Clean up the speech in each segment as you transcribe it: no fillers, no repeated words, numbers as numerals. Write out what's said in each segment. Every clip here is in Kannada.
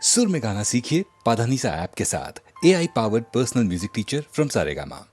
सुर में गाना सीखिए पाधानीसा ऐप के साथ। AI powered personal music teacher from Saregama.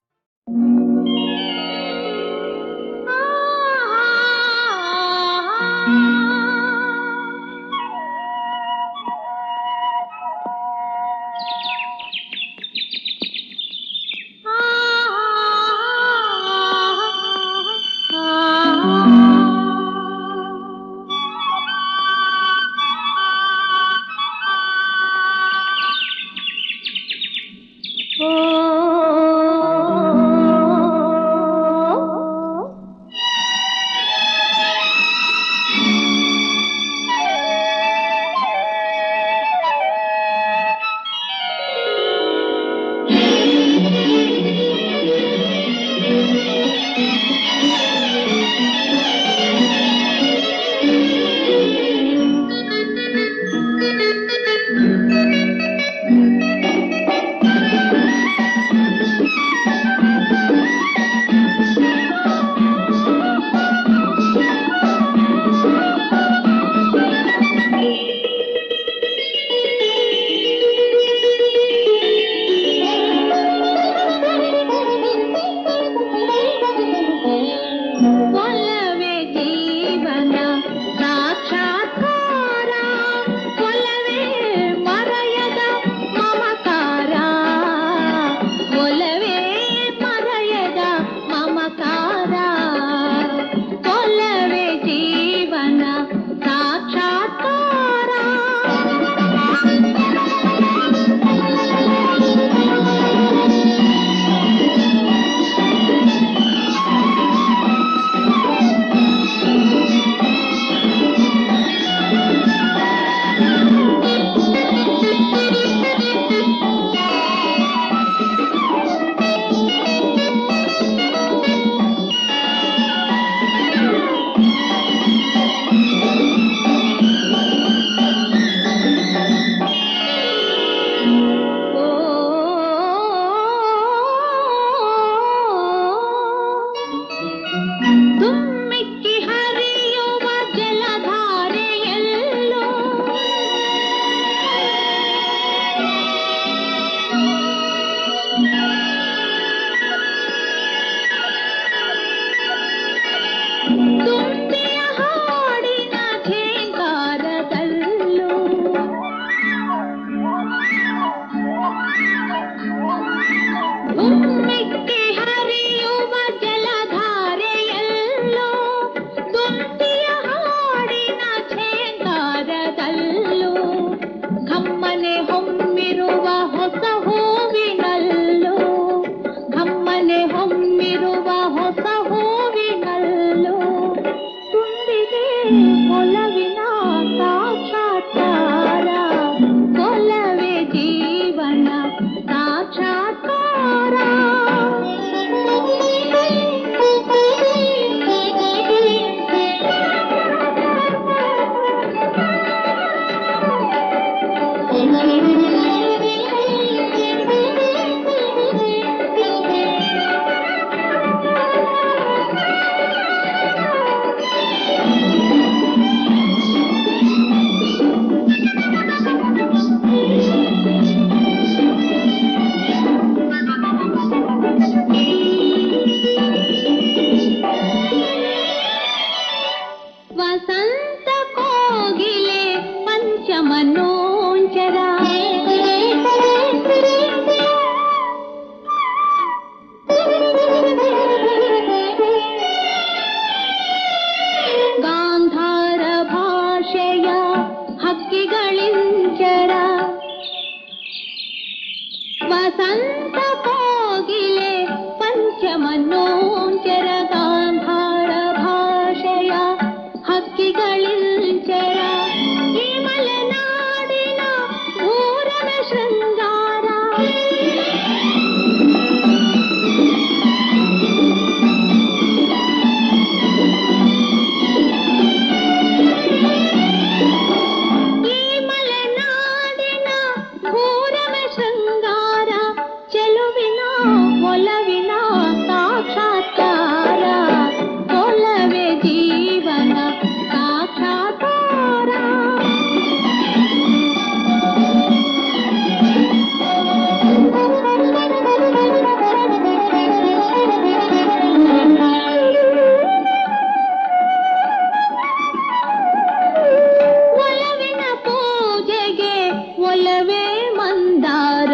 ಒಲವೇ ಮಂದಾರ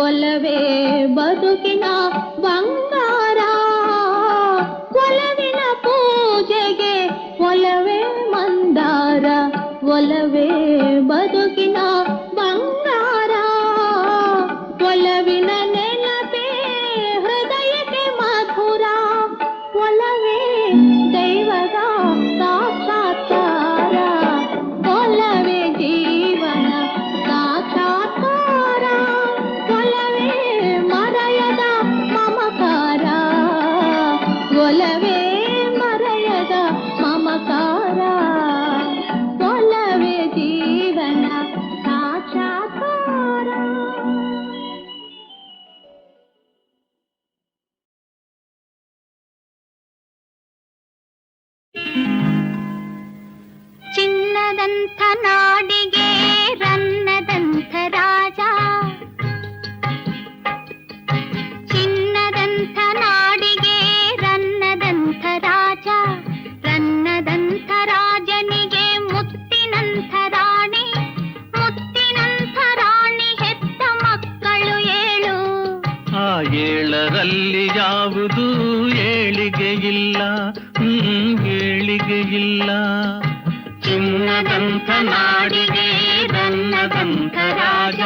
ಒಲವೇ ಬದುಕಿನ ಬಂಗಾರ ಒಲವಿನ ಪೂಜೆಗೆ ಒಲವೇ ಮಂದಾರ ಒಲವೇ ಬದುಕಿನ ಬಂಗಾರ ಒಲವಿನ ನೆನಪೇ ಹೃದಯಕ್ಕೆ ಮಧುರ ಒಲವೇ ದೈವದ ಸಾಕ್ಷಾತ್ಕಾರ ಒಲವೇ ಜೀವನ ಸಾಕ್ಷಾತ್ಕಾರ ಒಲವೇ ಮರೆಯದ ಮಮಕಾರ ಒಲವೇ ಮರೆಯದ ಮಮಕಾರ ಒಲವೇ ಜೀವನ ಸಾಕ್ಷಾತ್ಕಾರ. ಚಿನ್ನದಂಥ ನಾಡಿಗೆ ರನ್ನದಂಥ ರಾಜ ಚಿನ್ನದಂಥ ನಾಡಿಗೆ ರನ್ನದಂಥ ರಾಜ ರನ್ನದಂಥ ರಾಜನಿಗೆ ಮುತ್ತಿನಂಥ ರಾಣಿ ಮುತ್ತಿನಂಥ ರಾಣಿ ಹೆತ್ತ ಮಕ್ಕಳು ಏಳು ಆ ಏಳರಲ್ಲಿ ಯಾವುದು ಏಳಿಗೆ ಇಲ್ಲ ಏಳಿಗೆ ಇಲ್ಲ ಚಿನ್ನದಂಥ ನಾಡಿಗೆ ರನ್ನದಂಥ ರಾಜ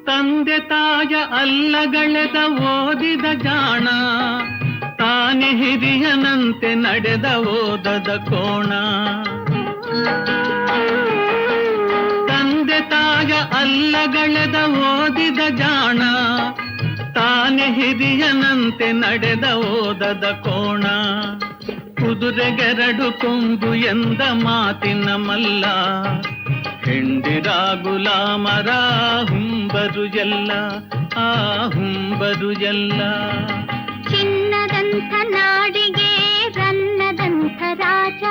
ತಂದೆ ತಾಯ ಅಲ್ಲಗಳೆದ ಓದಿದ ಜಾಣ ತಾನೆ ಹಿರಿಯನಂತೆ ನಡೆದ ಓದದ ಕೋಣ ತಂದೆ ತಾಯ ಅಲ್ಲಗಳೆದ ಓದಿದ ಜಾಣ ತಾನೆ ಹಿರಿಯನಂತೆ ನಡೆದ ಓದದ ಕೋಣ ಕುದುರೆಗೆರಡು ಕೊಂಬು ಎಂದ ಮಾತಿನ ಮಲ್ಲ ಹೆಂಡಿರ ಗುಲಾಮರ ಹುಂಬರು ಎಲ್ಲ ಆ ಹುಂಬರು ಎಲ್ಲ ಚಿನ್ನದಂಥ ನಾಡಿಗೆ ರನ್ನದಂಥ ರಾಜ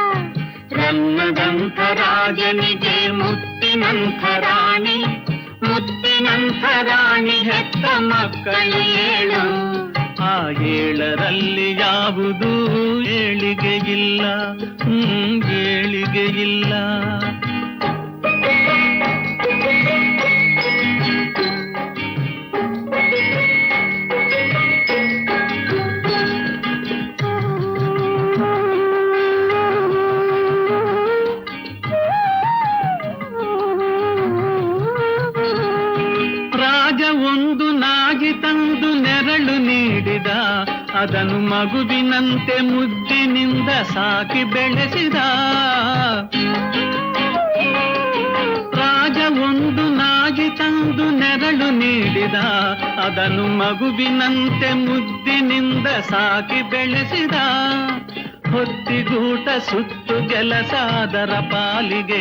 ರನ್ನದಂಥ ರಾಜನಿಗೆ ಮುತ್ತಿನಂಥ ರಾಣಿ ಮುತ್ತಿನಂಥ ರಾಣಿ ಹೆತ್ತ ಮಕ್ಕಳು ಏಳು ಆ ಏಳರಲ್ಲಿ ಯಾವುದು ಏಳಿಗೆ ಇಲ್ಲ ಏಳಿಗೆ ಇಲ್ಲ ಒಂದು ನಾಗಿ ತಂದು ನೆರಳು ನೀಡಿದ ಅದನ್ನು ಮಗುವಿನಂತೆ ಮುದ್ದಿನಿಂದ ಸಾಕಿ ಬೆಳೆಸಿದ ರಾಜ ಒಂದು ನಾಗಿ ತಂದು ನೆರಳು ನೀಡಿದ ಅದನ್ನು ಮಗುವಿನಂತೆ ಮುದ್ದಿನಿಂದ ಸಾಕಿ ಬೆಳೆಸಿದ ಹೊತ್ತಿಗೂಟ ಸುತ್ತು ಕೆಲಸ ಅದರ ಪಾಲಿಗೆ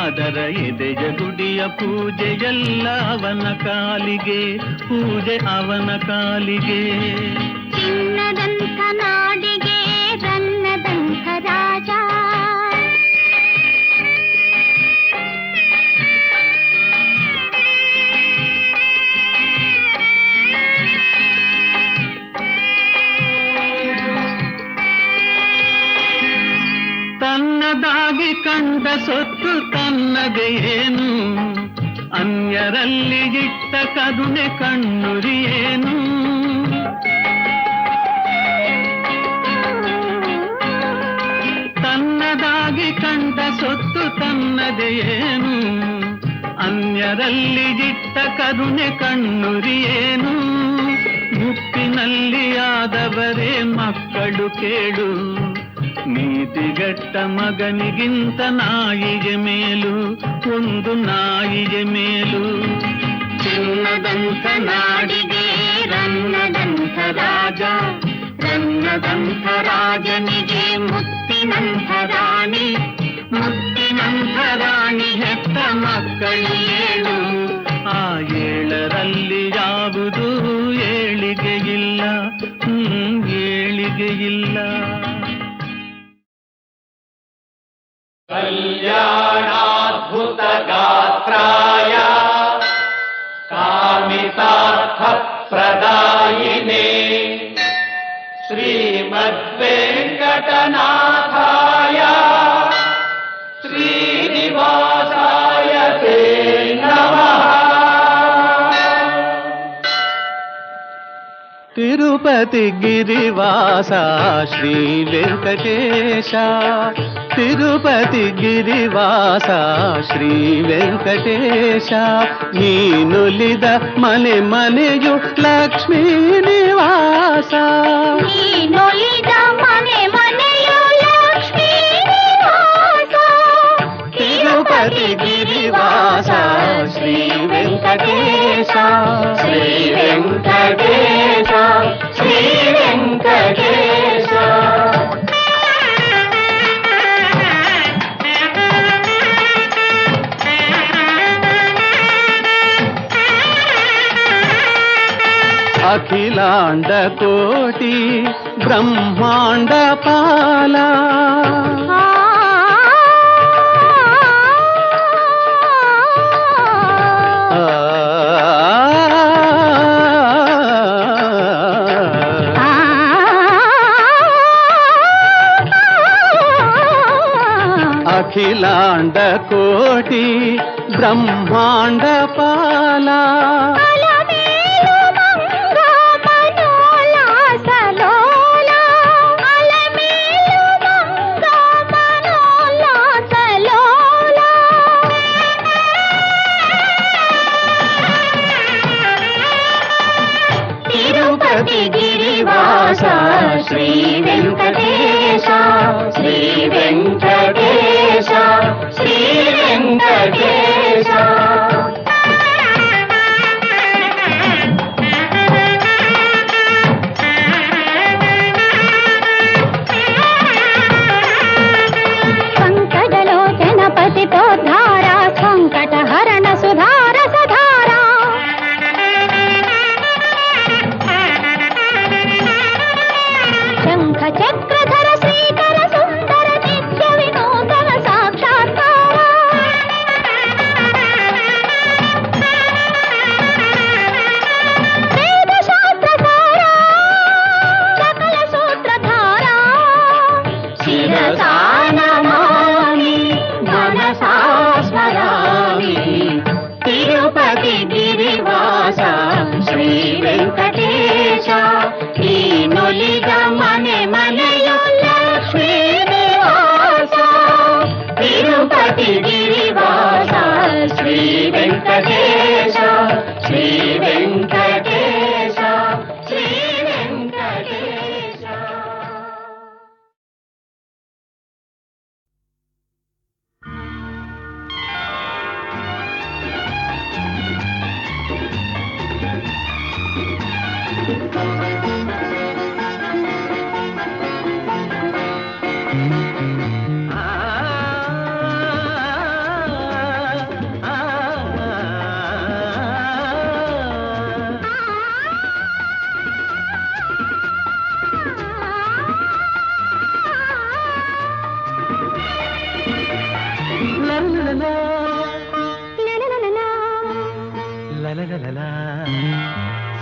ಅದರ ಎದೆಯ ಗುಡಿಯ ಪೂಜೆಯೆಲ್ಲ ಅವನ ಕಾಲಿಗೆ ಪೂಜೆ ಅವನ ಕಾಲಿಗೆ ಚಿನ್ನದಂಥ ನಾಡಿಗೆ ರನ್ನದಂಥ ರಾಜ ತನ್ನದಾಗಿ ಕಂಡ ಸೊತ್ತು ತನ್ನದೇ ಏನು ಅನ್ಯರಲ್ಲಿ ಇಟ್ಟ ಕರುಣೆ ಕಣ್ಣುರಿಯೇನು ತನ್ನದಾಗಿ ಕಂಡ ಸೊತ್ತು ತನ್ನದೇ ಏನು ಅನ್ಯರಲ್ಲಿ ಇಟ್ಟ ಕರುಣೆ ಕಣ್ಣುರಿಯೇನು ಮುಪ್ಪಿನಲ್ಲಿ ಆದವರೇ ಮಕ್ಕಳು ಕೇಳು ನೀತಿಗಟ್ಟ ಮಗನಿಗಿಂತ ನಾಯಿಗೆ ಮೇಲು ಒಂದು ನಾಯಿಗೆ ಮೇಲು ಚಿನ್ನದಂಥ ನಾಡಿಗೆ ರನ್ನದಂಥ ರಾಜ ರನ್ನದಂಥ ರಾಜನಿಗೆ ಮುತ್ತಿನಂಥ ರಾಣಿ ಮುತ್ತಿನಂಥ ರಾಣಿ ಹೆತ್ತ ಮಕ್ಕಳು ಏಳು ಆ ಏಳರಲ್ಲಿ ಯಾವುದು ಏಳಿಗೆ ಇಲ್ಲ ಏಳಿಗೆ ಇಲ್ಲ కళ్యాణాద్భుత గాత్రాయ కామితార్థ ప్రదాయినే శ్రీమద్వేంకటనాథాయ శ్రీనివాసాయ తే నమః. తిరుపతి గిరివాస శ్రీ వెంకటేశ, తిరుపతి గిరివాಸ ಶ್ರೀ ವೆಂಕಟೇಶ, ನೀನುಲಿದ ಮನೆ ಮನೆಯು ಲಕ್ಷ್ಮೀ ನಿವಾಸ, ನೀನುಲಿದ ಮನೆ ಮನೆಯು ಲಕ್ಷ್ಮೀ ನಿವಾಸ, ತಿರುಪತಿ ಗಿರಿವಾಸ ಶ್ರೀ ವೆಂಕಟೇಶ, ಶ್ರೀ ವೆಂಕಟೇಶ, ಶ್ರೀ ವೆಂಕಟೇಶ. అఖిలాండ కోటి బ్రహ్మాండ పాల, అఖిలాండ కోటి బ్రహ్మాండ పాల, గిరివాస శ్రీ వెంకటేశ, శ్రీ వెంకటేశ, శ్రీ వెంకటేశ. సంకటలోచన పతితో ధార, సంకట హరణ సుధార సధార, శంఖ చక్రధర శ్రీకర సుందర నిత్య వినూతన సాక్షాత్కార, వేద శాస్త్రధార సకల సూత్రధార, శిరసా నమామి మనసా స్మరామి, తిరుపతి గిరివాస శ్రీ వెంకటేశ, నీనులిద మನೆ ಮನೆಯು ಲಕ್ಷ್ಮೀ ನಿವಾಸ, ತಿರುಪತಿ ಗಿರಿವಾಸ ಶ್ರೀ ವೆಂಕಟೇಶ, ಶ್ರೀ ವೆಂಕಟೇಶ, ಶ್ರೀ ವೆಂಕಟೇಶ.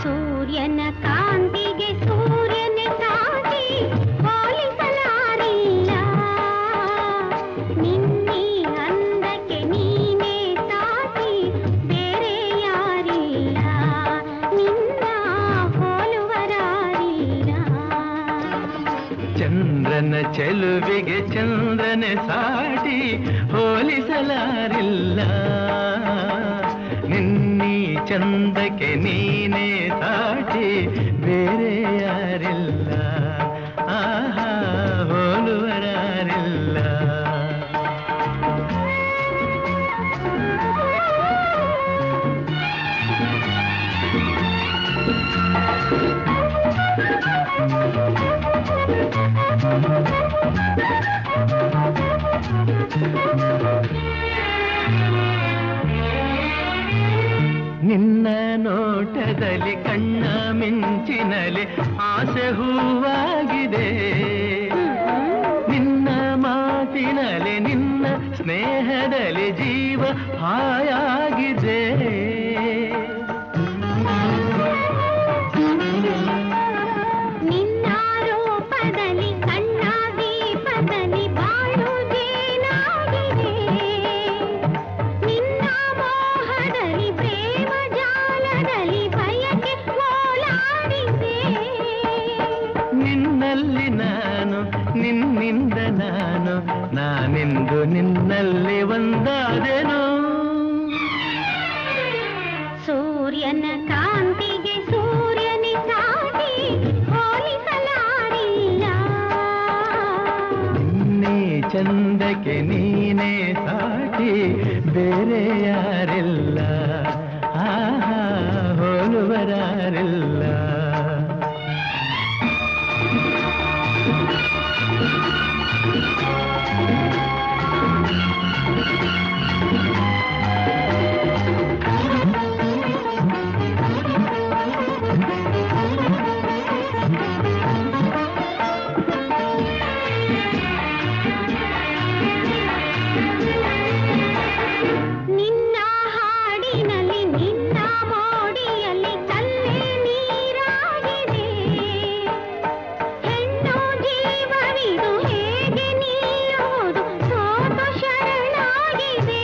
ಸೂರ್ಯನ ಕಾಂತಿಗೆ ಸೂರ್ಯನ ಸಾಟಿ ಹೋಲಿಸಲಾರಿಲ್ಲ, ನಿನ್ನಿ ಅಂದಕ್ಕೆ ನೀನೇ ಸಾಟಿ ಬೇರೆ ಯಾರಿಲ್ಲ, ನಿನ್ನ ಹೋಲುವರಾರಿಲ್ಲ. ಚಂದ್ರನ ಚೆಲುವಿಗೆ ಚಂದ್ರನ ಸಾಟಿ ಹೋಲಿಸಲಾರಿಲ್ಲ, ನಿನ್ನೀ ಚಂದಕ್ಕೆ ನೀನೇ ಸಾಟಿ ಬೇರೆ ಯಾರಿಲ್ಲ, ಆಹಾ ಹೋಲುವರಾರಿಲ್ಲ. ನಿನ್ನ ನೋಟದಲ್ಲಿ ಕಣ್ಣ ಮಿಂಚಿನಲೆ ಆಸೆ ಹೂವಾಗಿದೆ, ನಿನ್ನ ಮಾತಿನಲೆ ನಿನ್ನ ಸ್ನೇಹದಲ್ಲಿ ಜೀವ ಹಾಯಾಗಿದೆ. ನಿನ್ನ ರೂಪದಲ್ಲಿ ಕಣ್ಣ ದೀಪದಲ್ಲಿ ಬಾಳು ಜೇನಾಗಿದೆ. ನಿನ್ನ ಮೋಹದಲ್ಲಿ ಪ್ರೇಮ ಜಾಲದಲ್ಲಿ ಬಯಕೆ ಓಲಾಡಿದೆ. ನಿನ್ನಲ್ಲಿ ನಾನು, ನಿನ್ನಿಂದ ನಾನು, ನಾನೆಂದು ನಿನ್ನಲ್ಲಿ ಒಂದಾದೆನು. ಸೂರ್ಯನ ಕಾಂತಿಗೆ ಸೂರ್ಯನೇ ಸಾಟಿ ಹೋಲಿಸಲಾರಿಲ್ಲ. ನೀ ಚಂದಕ್ಕೆ ನೀನೇ ಸಾಟಿ ಬೇರೆ ಯಾರಿಲ್ಲ, ಆಹಾ ಹೋಲುವರಾರಿಲ್ಲ. ನಿನ್ನ ಹಾಡಿನಲ್ಲಿ ನಿನ್ನ ಮೋಡಿಯಲ್ಲಿ ಕಲ್ಲೇ ನೀರಾಗಿದೆ. ಹೆಣ್ಣು ಜೀವವಿದು ಹೇಗೆ ನಿಲ್ಲುವುದು ಸೋತು ಶರಣಾಗಿದೆ.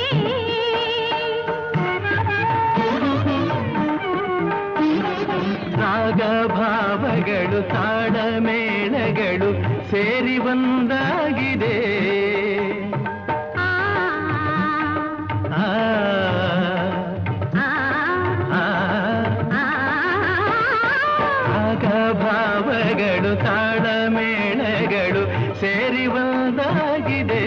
ರಾಗ ಭಾವಗಳು ತಾಡ ಮೇಳಗಳು ಸೇರಿ ಒಂದಾಗಿದೆ. ಆ ಆ, ಆ ಆ, ಆ ರಾಗ ಭಾವಗಳು ತಾಡ ಮೇಳಗಳು ಸೇರಿ ಒಂದಾಗಿದೆ.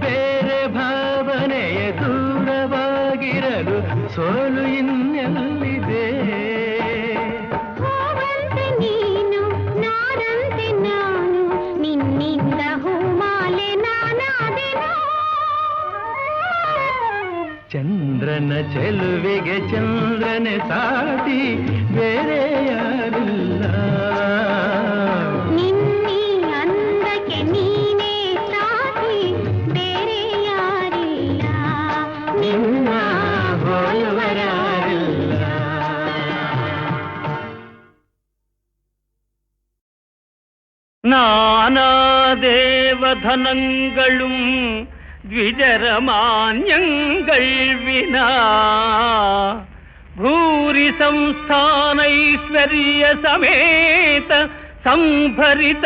ಬೇರೆ ಭಾವನೆಯ ದೂರವಾಗಿರಲು ಸೋಲು ಇನ್ನೆಲ್ಲಿದೆ. ಹೂವಂತೆ ನೀನು ನಾರಂತೆ ನಾನು, ನಿನ್ನಿಂದ ಹೂಮಾಲೆ ನಾನಾದೆನು. ಚಂದ್ರನ ಚೆಲುವಿಗೆ ಚಂದ್ರನೇ ಸಾಟಿ ಬೇರೆ ಯಾರಿಲ್ಲ. ನಿನ್ನೀ ಅಂದಕ್ಕೆ ನೀನೇ ಸಾಟಿ ಬೇರೆ ಯಾರಿಲ್ಲ. ನಿನ್ನ ಹೋಲುವರಾರಿಲ್ಲ. நானா தேவதனங்களும் ദ്വിജരമാന്യങ്ങൾ വിനാ ഭൂരി സംസ്ഥാനൈശ്വര്യ സമേത സംഭരിത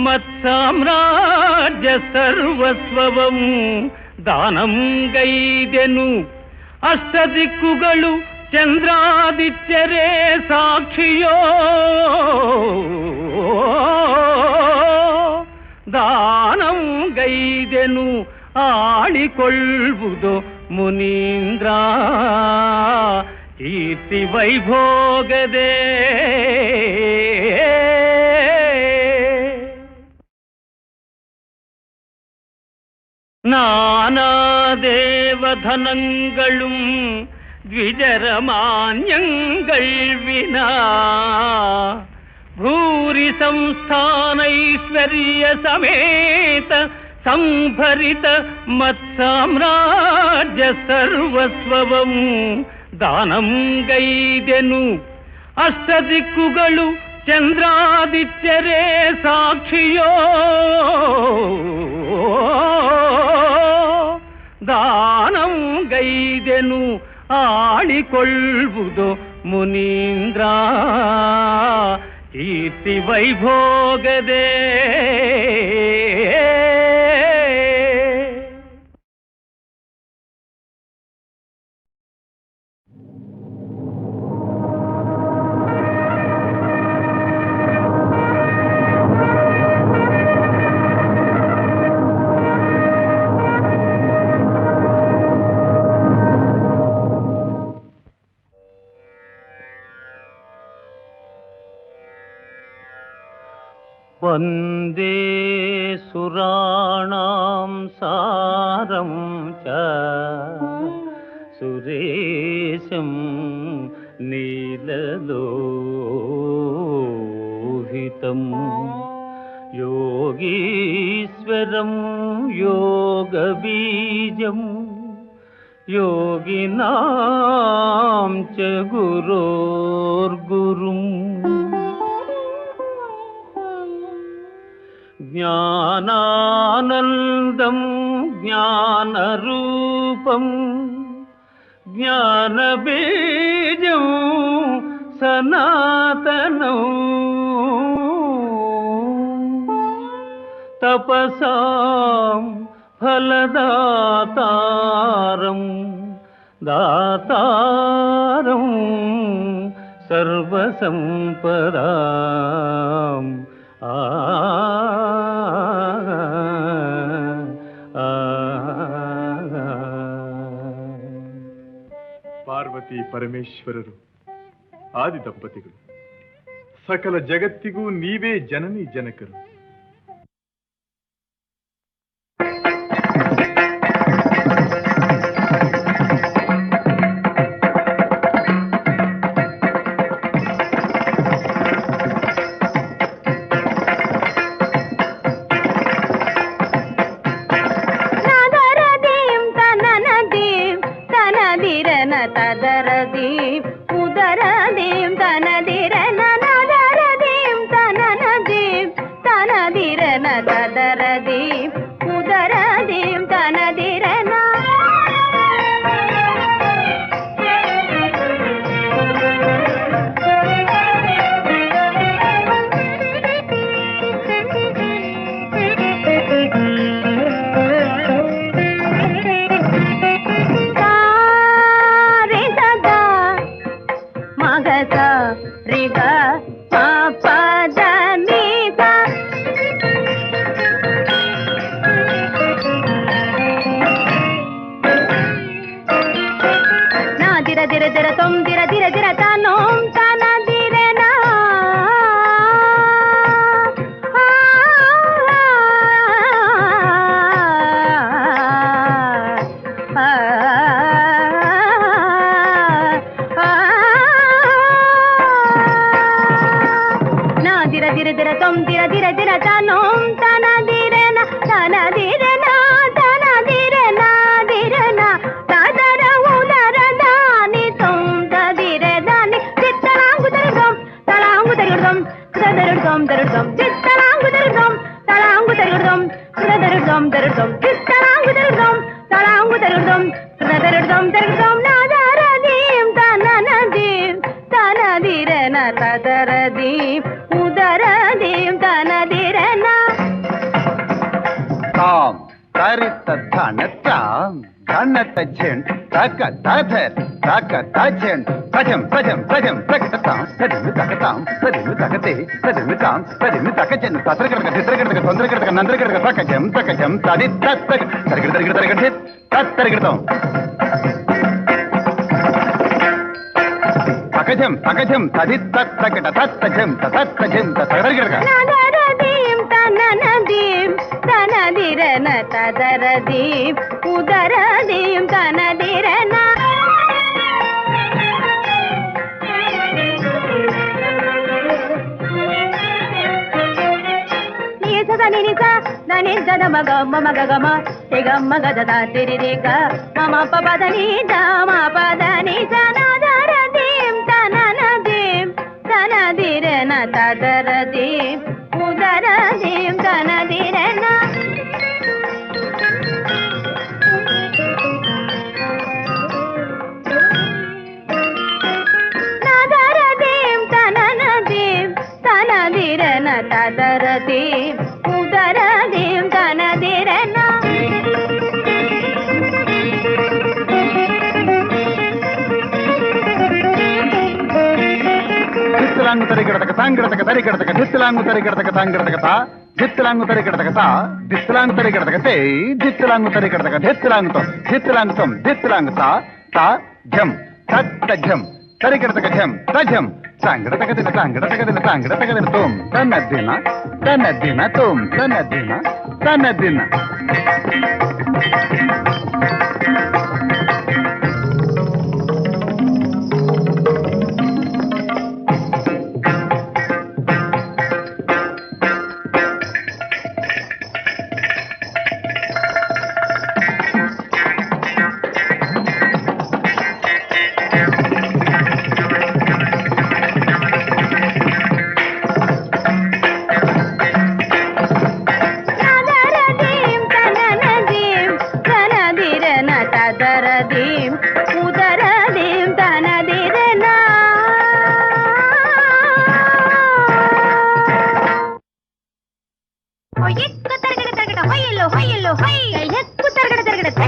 മത്സാമ്രാജ്യ സർവസ്വവും ദാനം ಗೈದೆನು. ಅಷ್ಟದಿಕ್ಕುಗಳು ಚಂದ್ರಾದಿತ್ಯರೇ ಸಾಕ್ಷಿಯೋ, ದಾನಂ ಗೈದೆನು ಆಳಿಕೊಳ್ಳುವುದು ಮುನೀಂದ್ರ ಕೀರ್ತಿ ವೈಭೋಗದೇ. ನಾನಾ ದೇವಧನங்களுം ദ്വിജരമാന്യങ്ങൾ വിനാ ഭൂരി സംസ്ഥാനൈശ്വര്യ സമേത സംഭരിത മത്സാമ്രാജ്യ സർവസ്വവും ദാനം ಗೈದೆನು. ಅಷ್ಟದಿಕ್ಕುಗಳು ಚಂದ್ರಾದಿತ್ಯರೇ ಸಾಕ್ಷಿಯೋ, ದಾನಂ ಗೈದೆನು ಆಳಿಕೊಳ್ಳುವುದು ಮುನೀಂದ್ರ ಕೀರ್ತಿ ವೈಭೋಗದೇ. ವಂದೇ ಸುರಾಣಾಂ ಸಾರಂ ಚ ಸುರೇಶಂ ನೀಲಲೋಹಿತಂ యోగీశ్వరం యోగబీజం యోగినాం చ గురోర్గురుం జ్ఞానానందం జ్ఞానరూపం జ్ఞానబీజం సనాతనం తపసాం ఫలదాతారం దాతారం సర్వసంపదాం ಪಾರ್ವತಿ ಪರಮೇಶ್ವರರು ಆದಿ ದಂಪತಿಗಳು ಸಕಲ ಜಗತ್ತಿಗೂ ನೀವೇ ಜನನಿ ಜನಕರು. తదరదీం ఉదరదీం తనదిరన నదరదీం తననదీం తనదిరన తదరదీం ఉదరదీం తనదిరన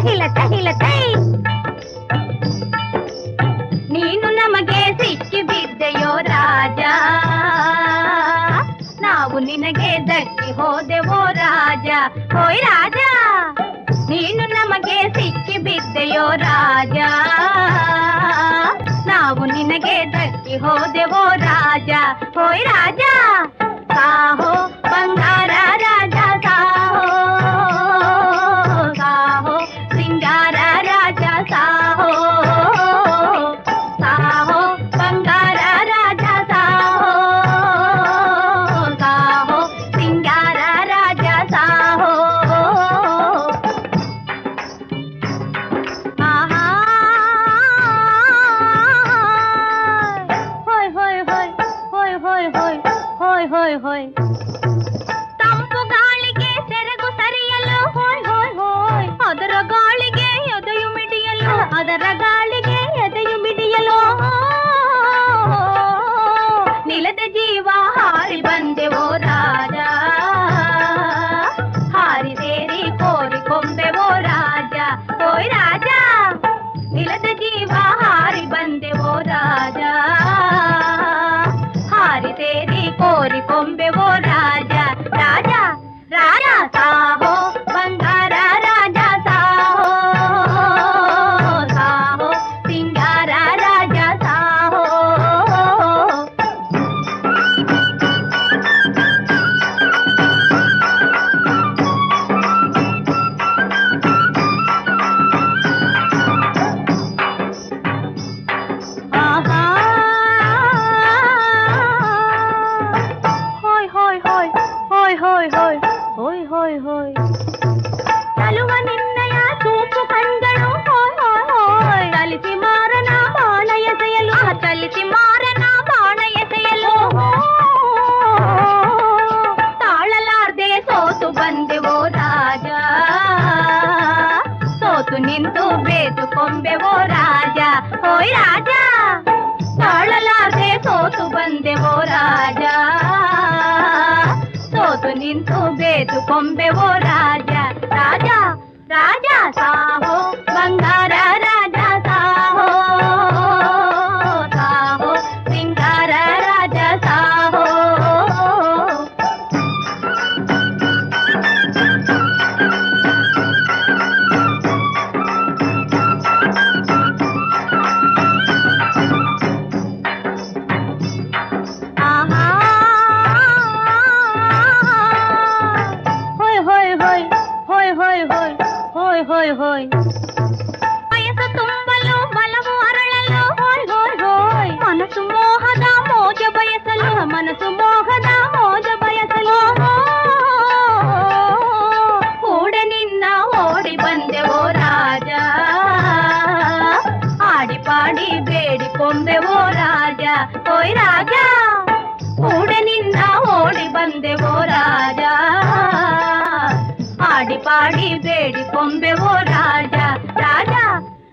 ತಹಿಲ ತಹಿಲ ತೈ. ನೀನು ನಮಗೆ ಸಿಕ್ಕಿ ಬಿದ್ದೆಯೋ ರಾಜ, ನಾವು ನಿನಗೆ ದಕ್ಕಿ ಹೋದೆವೋ ರಾಜ. ಹೋಯ್ ರಾಜ, ನೀನು ನಮಗೆ ಸಿಕ್ಕಿ ಬಿದ್ದೆಯೋ ರಾಜ, ನಾವು ನಿನಗೆ ದಕ್ಕಿ ಹೋದೆವೋ ರಾಜ. ಹೋಯ್ ರಾಜ, ಸಾಹೋ ಬಂಗಾರ ರಾಜ ಸಾಹೋ, ಸಾಹೋ ಸಿಂಗಾರ ರಾಜ ಸಾಹೋ, ಸಾಹೋ ಬಂಗಾರ ರಾಜ ಸಾಹೋ, ಸಾಹೋ ಸಿಂಗಾರ ರಾಜ ಸಾಹೋ. ಆಹಾ ಹೋಯ್ ಹೋಯ್ ಹೋಯ್ ಹೋಯ್ ಹೋಯ್ ಹೋಯ್ ಹೋಯ್ ಹೋಯ್ ಹೋಯ್. ತಂಪು ಗಾಳಿಗೆ ಸೆರಗು ಸರಿಯಲು ಹೋಯ್ ಹೋಯ್ ಹೋಯ್, ಅದರ ಗಾಳಿಗೆ ಎದೆಯು ಮಿಡಿಯಲು, ಅದರ ಗಾಳಿಗೆ ಎದೆಯು ಮಿಡಿಯಲು. ನಿಲದ ಜೀವ ಹಾರಿ ಬಂದೆವೋ ರಾಜ, ಹಾರಿ ಸೇರಿ ಕೋರಿ ಕೊಂಬೆವೋ ರಾಜ. ಹೋಯ್ ರಾಜ, ನಿಲದ ಜೀವ ಹಾರಿ ಬಂದೆವೋ ರಾಜ, ಹಾರಿ ಸೇರಿ ಕೋರಿ ಕೊಂಬೆವೋ ರಾಜ. ರಾಜ ರಾಜ ಸಾಹೋ ಬಂಗಾರ ರಾಜ ಸಾಹೋ, ಸಾಹೋ ಸಿಂಗಾರ ರಾಜ ಸಾಹೋ. ಆಹಾ ಹೋಯ್ ಹೋಯ್ ಹೋಯ್ ಹೋಯ್ ಹೋಯ್ ಹೋಯ್ ಹೋಯ್ ಹೋಯ್ ಹೋಯ್. ಚಲುವ ನಿನ್ನಯ ತೂಪು ಕಂಗಳು ಹೋಯ್ ಹೋಯ್ ಹೋಯ್, ಚಲಿಸಿ ಮಾರನ ಬಾಣ ಎಸೆಯಲು, ಚಲಿಸಿ ಮಾರನ ಬಾಣ ಎಸೆಯಲು. ತಾಳಲಾರ್ದೆ ಸೋತು ಬಂದೆವೋ ರಾಜ, ಸೋತು ನಿಂತು ಬೇತು ಕೊಂಬೆವೋ ರಾಜ. ಹೋಯ್ ರಾಜ, ತಾಳಲಾರ್ದೆ ಸೋತು ಬಂದೆವೋ ರಾಜ, ಸೋತು ನಿಂತು ಬೇತು ಕೊಂಬೆವೋ ರಾಜ. ರಾಜ ರಾಜ ಸಾಹೋ ಬಂಗಾರ ರಾಜ ಸಾಹೋ, ಸಾಹೋ ಸಿಂಗಾರ ರಾಜ ಸಾಹೋ. ಆಹಾ ಹೋಯ್ ಹೋಯ್ ಹೋಯ್ ಹೋಯ್ ಹೋಯ್ ಹೋಯ್ ಹೋಯ್ ಹೋಯ್ ಹೋಯ್. ವಯಸ್ಸು ತುಂಬಲು ಬಲವು ಅರಳಲು ಹೋಯ್ ಹೋಯ್ ಹೋಯ್, ಮನಸ್ಸು ಮೋಹದ ಮೋಜ ಬಯಸಲು, ಮನಸ್ಸು ಮೋಹದ ಮೋಜ ಬಯಸಲು. ಕೂಡ ನಿನ್ನ ಓಡಿ ಬಂದೆವೋ ರಾಜ, ಆಡಿ ಪಾಡಿ ಬೇಡಿ ಕೊಂಬೆವೋ ರಾಜ. ಹೋಯ್ ರಾಜ, ಕೂಡ ನಿನ್ನ ಓಡಿ ಬಂದೆವೋ ರಾಜ, ಆಡಿ ಪಾಡಿ ಬೇಡಿ ಕೊಂಬೆವೋ ರಾಜ. ರಾಜ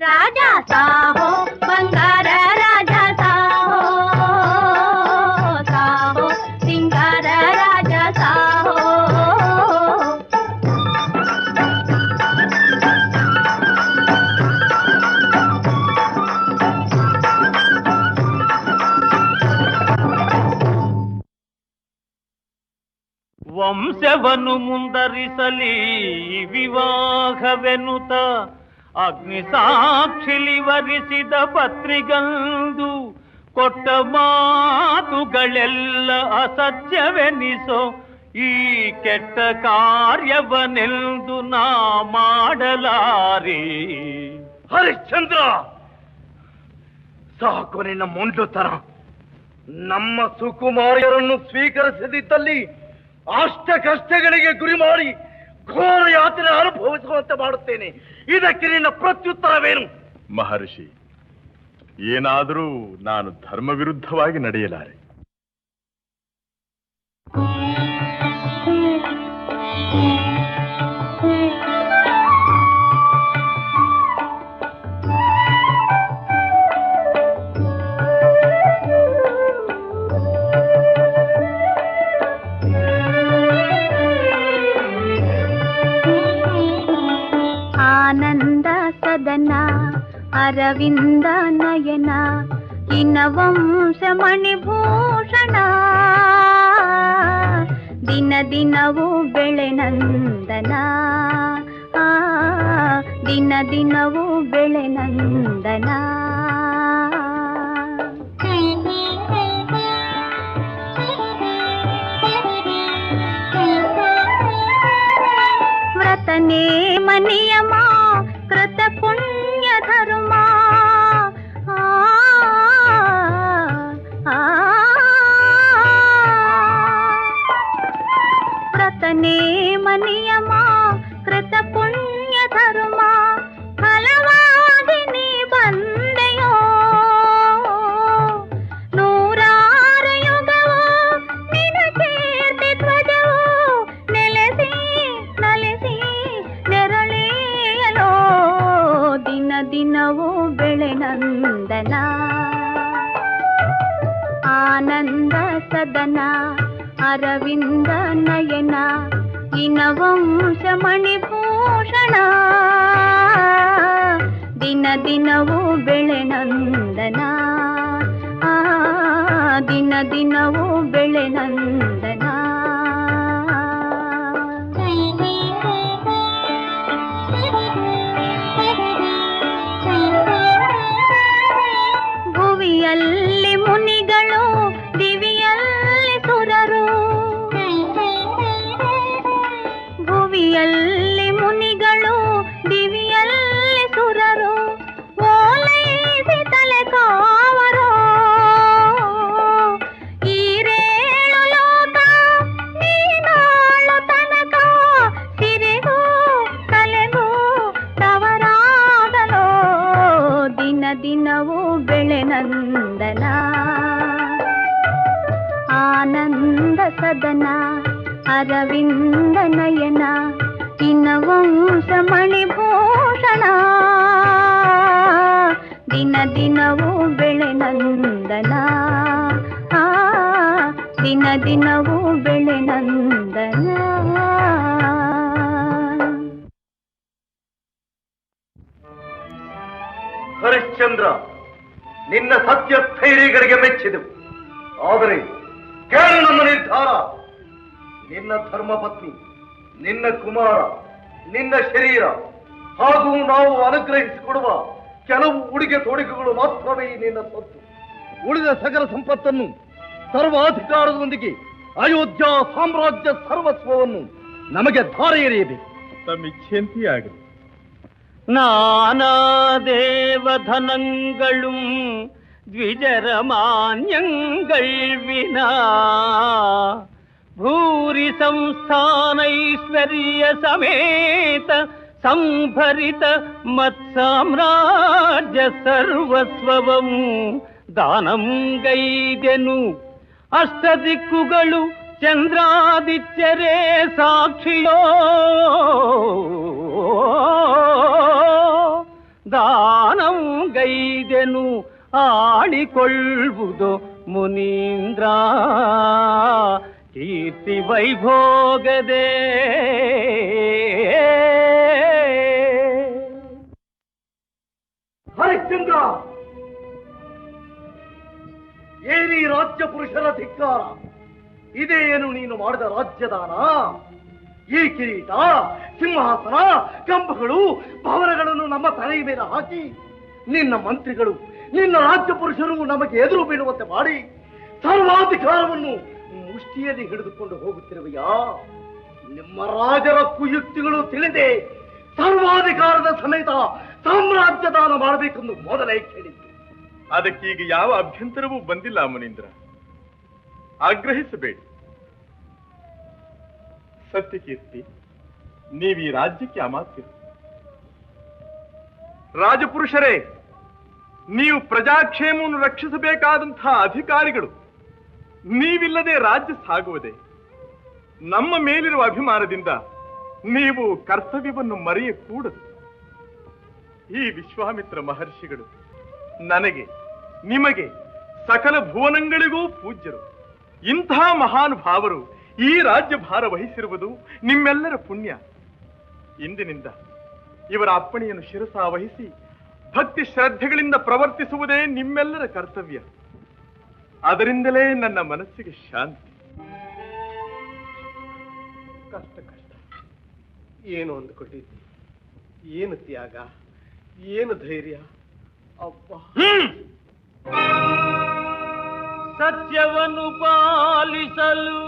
ರಾಜ ಸಾಹೋ ಬಂಗಾರ ರಾಜ ಸಾಹೋ, ಸಾಹೋ ಸಿಂಗಾರ ರಾಜ ಸಾಹೋ. ವಂಶವನ್ನು ಮುಂದರಿಸಲಿ ವಿವಾಹವೆನುತ ಅಗ್ನಿ ಸಾಕ್ಷಿಲಿ ವರಿಸಿದ ಪತ್ರಿಗಂದು ಕೊಟ್ಟ ಮಾತುಗಳೆಲ್ಲ ಅಸತ್ಯವೆನಿಸೋ ಈ ಕೆಟ್ಟ ಕಾರ್ಯವನೆಂದು ನಾ ಮಾಡಲಾರೆ. ಹರಿಶ್ಚಂದ್ರ, ಸಾಕು ನಿನ್ನ ಮೊಂಡುತನ. ನಮ್ಮ ಸುಕುಮಾರಿಯರನ್ನು ಸ್ವೀಕರಿಸದಿದ್ದಲ್ಲಿ ಅಷ್ಟ ಕಷ್ಟಗಳಿಗೆ ಗುರಿ ಮಾಡಿ ಘೋರ ಯಾತ್ರೆ ಅನುಭವಿಸುವಂತೆ ಮಾಡುತ್ತೇನೆ. ಇದಕ್ಕೆ ನಿನ್ನ ಪ್ರತ್ಯುತ್ತರವೇನು? ಮಹರ್ಷಿ, ಏನಾದರೂ ನಾನು ಧರ್ಮ ವಿರುದ್ಧವಾಗಿ ನಡೆಯಲಾರೆ. ಆನಂದ ಸದನ ಅರವಿಂದ ನಯನ ಇನವಂಶ ಮಣಿಭೂಷಣ ದಿನ ದಿನವೂ ಬೆಳೆನಂದನ ದಿನ ದಿನವೂ ಬೆಳೆನಂದನ ವ್ರತನೇ ಮನಿಯಮ ಕೃತ ಪುಣ್ಯ ಧರ್ಮ ವ್ರತನೇ ಮನಿಯಮ ಕೃತ ಪುಣ್ಯ ಧರ್ಮ ಫಲವಾಗಿ ನೀ ಬಂದೆಯೋ ನೂರಾರು ಯುಗವೋ ನಿನ ಕೀರ್ತಿ ಧ್ವಜವೋ ನೆಲೆಸಿ ನಲಿಸಿ ನೆರಳಿಯಲೋ ದಿನ ದಿನವೂ ಬೆಳೆನಂದನ ಆನಂದ ಸದನ ಅರವಿಂದ ನಯನ ಇನವಂಶ ಮಣಿಭೂಷಣ ದಿನ ದಿನವೂ ಬೆಳೆನಂದನ ದಿನ ದಿನವೂ ಬೆಳೆನಂದನ ಭುವಿಯಲ್ಲಿ ಮುನಿಗಳು ದಿವಿಯಲ್ಲಿ ಸುರರು ಭುವಿಯಲ್ಲಿ ಮುನಿಗಳು ದಿವಿಯಲ್ಲಿ ಸುರರು ಓಲೈಸಿ ತಲೆ ಕಾವರು ಈರೇಳು ಲೋಕ ನೀನಾಳು ತನಕ ಸಿರಿಗೂ ತಲೆಗೂ ತವರಾದಲೋ ದಿನ ದಿನವೂ ಬೆಳೆನಂದನ ಆನಂದ ಸದನ ಅರವಿಂದ ನಯನ ಇನವಂಶ ಮಣಿಭೂಷಣ ದಿನ ದಿನವೂ ಬೆಳೆನಂದನ ದಿನ ದಿನವೂ ಬೆಳೆನಂದನ ಹರಿಶ್ಚಂದ್ರ, ನಿನ್ನ ಸತ್ಯ ಸ್ಥೈರ್ಯಗಳಿಗೆ ಮೆಚ್ಚಿದೆವು. ಆದರೆ ಕೇಳು ನಮ್ಮ ನಿರ್ಧಾರ. ನಿನ್ನ ಧರ್ಮಪತ್ನಿ, ನಿನ್ನ ಕುಮಾರ, ನಿನ್ನ ಶರೀರ ಹಾಗೂ ನಾವು ಅನುಗ್ರಹಿಸಿಕೊಡುವ ಕೆಲವು ಉಡುಗೆ ತೊಡುಗೆಗಳು ಮಾತ್ರವೇ ನಿನ್ನ ಸ್ವತ್ತು. ಉಳಿದ ಸಕಲ ಸಂಪತ್ತನ್ನು ಸರ್ವಾಧಿಕಾರದೊಂದಿಗೆ ಅಯೋಧ್ಯ ಸಾಮ್ರಾಜ್ಯ ಸರ್ವಸ್ವವನ್ನು ನಮಗೆ ಧಾರೆ ಎರೆಯಬೇಕು. ತಮ್ಮಿಚ್ಛೆಯಂತೆಯಾಗಲಿ. நானா தேவதனங்களும் த்விஜரமான்யங்கள் வினா பூரி ಸಂಸ್ಥಾನೈಶ್ವರ್ಯ ಸಮೇತ ಸಂಭರಿತ ಮತ್ಸಾಮ್ರಾಜ್ಯ ಸರ್ವಸ್ವವಂ ದಾನಂ ಗೈದೆನು ಅಷ್ಟದಿಕ್ಕುಗಳು ಚಂದ್ರಾದಿತ್ಯರೇ ಸಾಕ್ಷಿಯೋ ದಾನಂ ಗೈದೆನು ಆಡಿಕೊಳ್ಳುವುದು ಮುನೀಂದ್ರ ಕೀರ್ತಿ ವೈಭೋಗದೇ ಹರಿಶ್ಚಂದ್ರ, ಏನಿ ರಾಜ್ಯ ಪುರುಷರ ಧಿಕ್ಕಾರ? ಇದೇನು ನೀನು ಮಾಡಿದ ರಾಜ್ಯದಾನ? ಈ ಕಿರೀಟ, ಸಿಂಹಾಸನ, ಕಂಬಗಳು, ಭವನಗಳನ್ನು ನಮ್ಮ ತಲೆಯ ಮೇಲೆ ಹಾಕಿ ನಿನ್ನ ಮಂತ್ರಿಗಳು, ನಿನ್ನ ರಾಜ್ಯ ಪುರುಷರು ನಮಗೆ ಎದುರು ಬೀಳುವಂತೆ ಮಾಡಿ ಸರ್ವಾಧಿಕಾರವನ್ನು ಮುಷ್ಟಿಯಲ್ಲಿ ಹಿಡಿದುಕೊಂಡು ಹೋಗುತ್ತಿರುವೆಯಾ? ನಿಮ್ಮ ರಾಜರ ಕುಯುಕ್ತಿಗಳು ತಿಳಿದೆ ಸರ್ವಾಧಿಕಾರದ ಸಮೇತ ಸಾಮ್ರಾಜ್ಯದಾನ ಮಾಡಬೇಕೆಂದು ಮೊದಲೇ ಕೇಳಿದ್ದು. ಅದಕ್ಕೀಗ ಯಾವ ಅಭ್ಯಂತರವೂ ಬಂದಿಲ್ಲ ಮುನೀಂದ್ರ. ಆಗ್ರಹಿಸಬೇಡಿ. ಸತ್ಯಕೀರ್ತಿ, ನೀವೀ ರಾಜ್ಯಕ್ಕೆ ಅಮಾತ್ಯರು. ರಾಜಪುರುಷರೇ, ನೀವು ಪ್ರಜಾಕ್ಷೇಮವನ್ನು ರಕ್ಷಿಸಬೇಕಾದಂತಹ ಅಧಿಕಾರಿಗಳು. ನೀವಿಲ್ಲದೆ ರಾಜ್ಯ ಸಾಗುವುದೇ? ನಮ್ಮ ಮೇಲಿರುವ ಅಭಿಮಾನದಿಂದ ನೀವು ಕರ್ತವ್ಯವನ್ನು ಮರೆಯಕೂಡದು. ಈ ವಿಶ್ವಾಮಿತ್ರ ಮಹರ್ಷಿಗಳು ನನಗೆ, ನಿಮಗೆ, ಸಕಲ ಭುವನಗಳಿಗೂ ಪೂಜ್ಯರು. ಇಂಥ ಮಹಾನುಭಾವರು ಈ ರಾಜ್ಯ ಭಾರ ವಹಿಸಿರುವುದು ನಿಮ್ಮೆಲ್ಲರ ಪುಣ್ಯ. ಇಂದಿನಿಂದ ಇವರ ಅಪ್ಪಣೆಯನ್ನು ಶಿರಸಾವಹಿಸಿ ಭಕ್ತಿ ಶ್ರದ್ಧೆಗಳಿಂದ ಪ್ರವರ್ತಿಸುವುದೇ ನಿಮ್ಮೆಲ್ಲರ ಕರ್ತವ್ಯ. ಅದರಿಂದಲೇ ನನ್ನ ಮನಸ್ಸಿಗೆ ಶಾಂತಿ. ಕಷ್ಟ ಕಷ್ಟ, ಏನು ಅಂದುಕೊಂಡಿದ್ದಿ? ಏನು ತ್ಯಾಗ, ಏನು ಧೈರ್ಯ! ಅಪ್ಪ, ಸತ್ಯವನ್ನು ಪಾಲಿಸಲು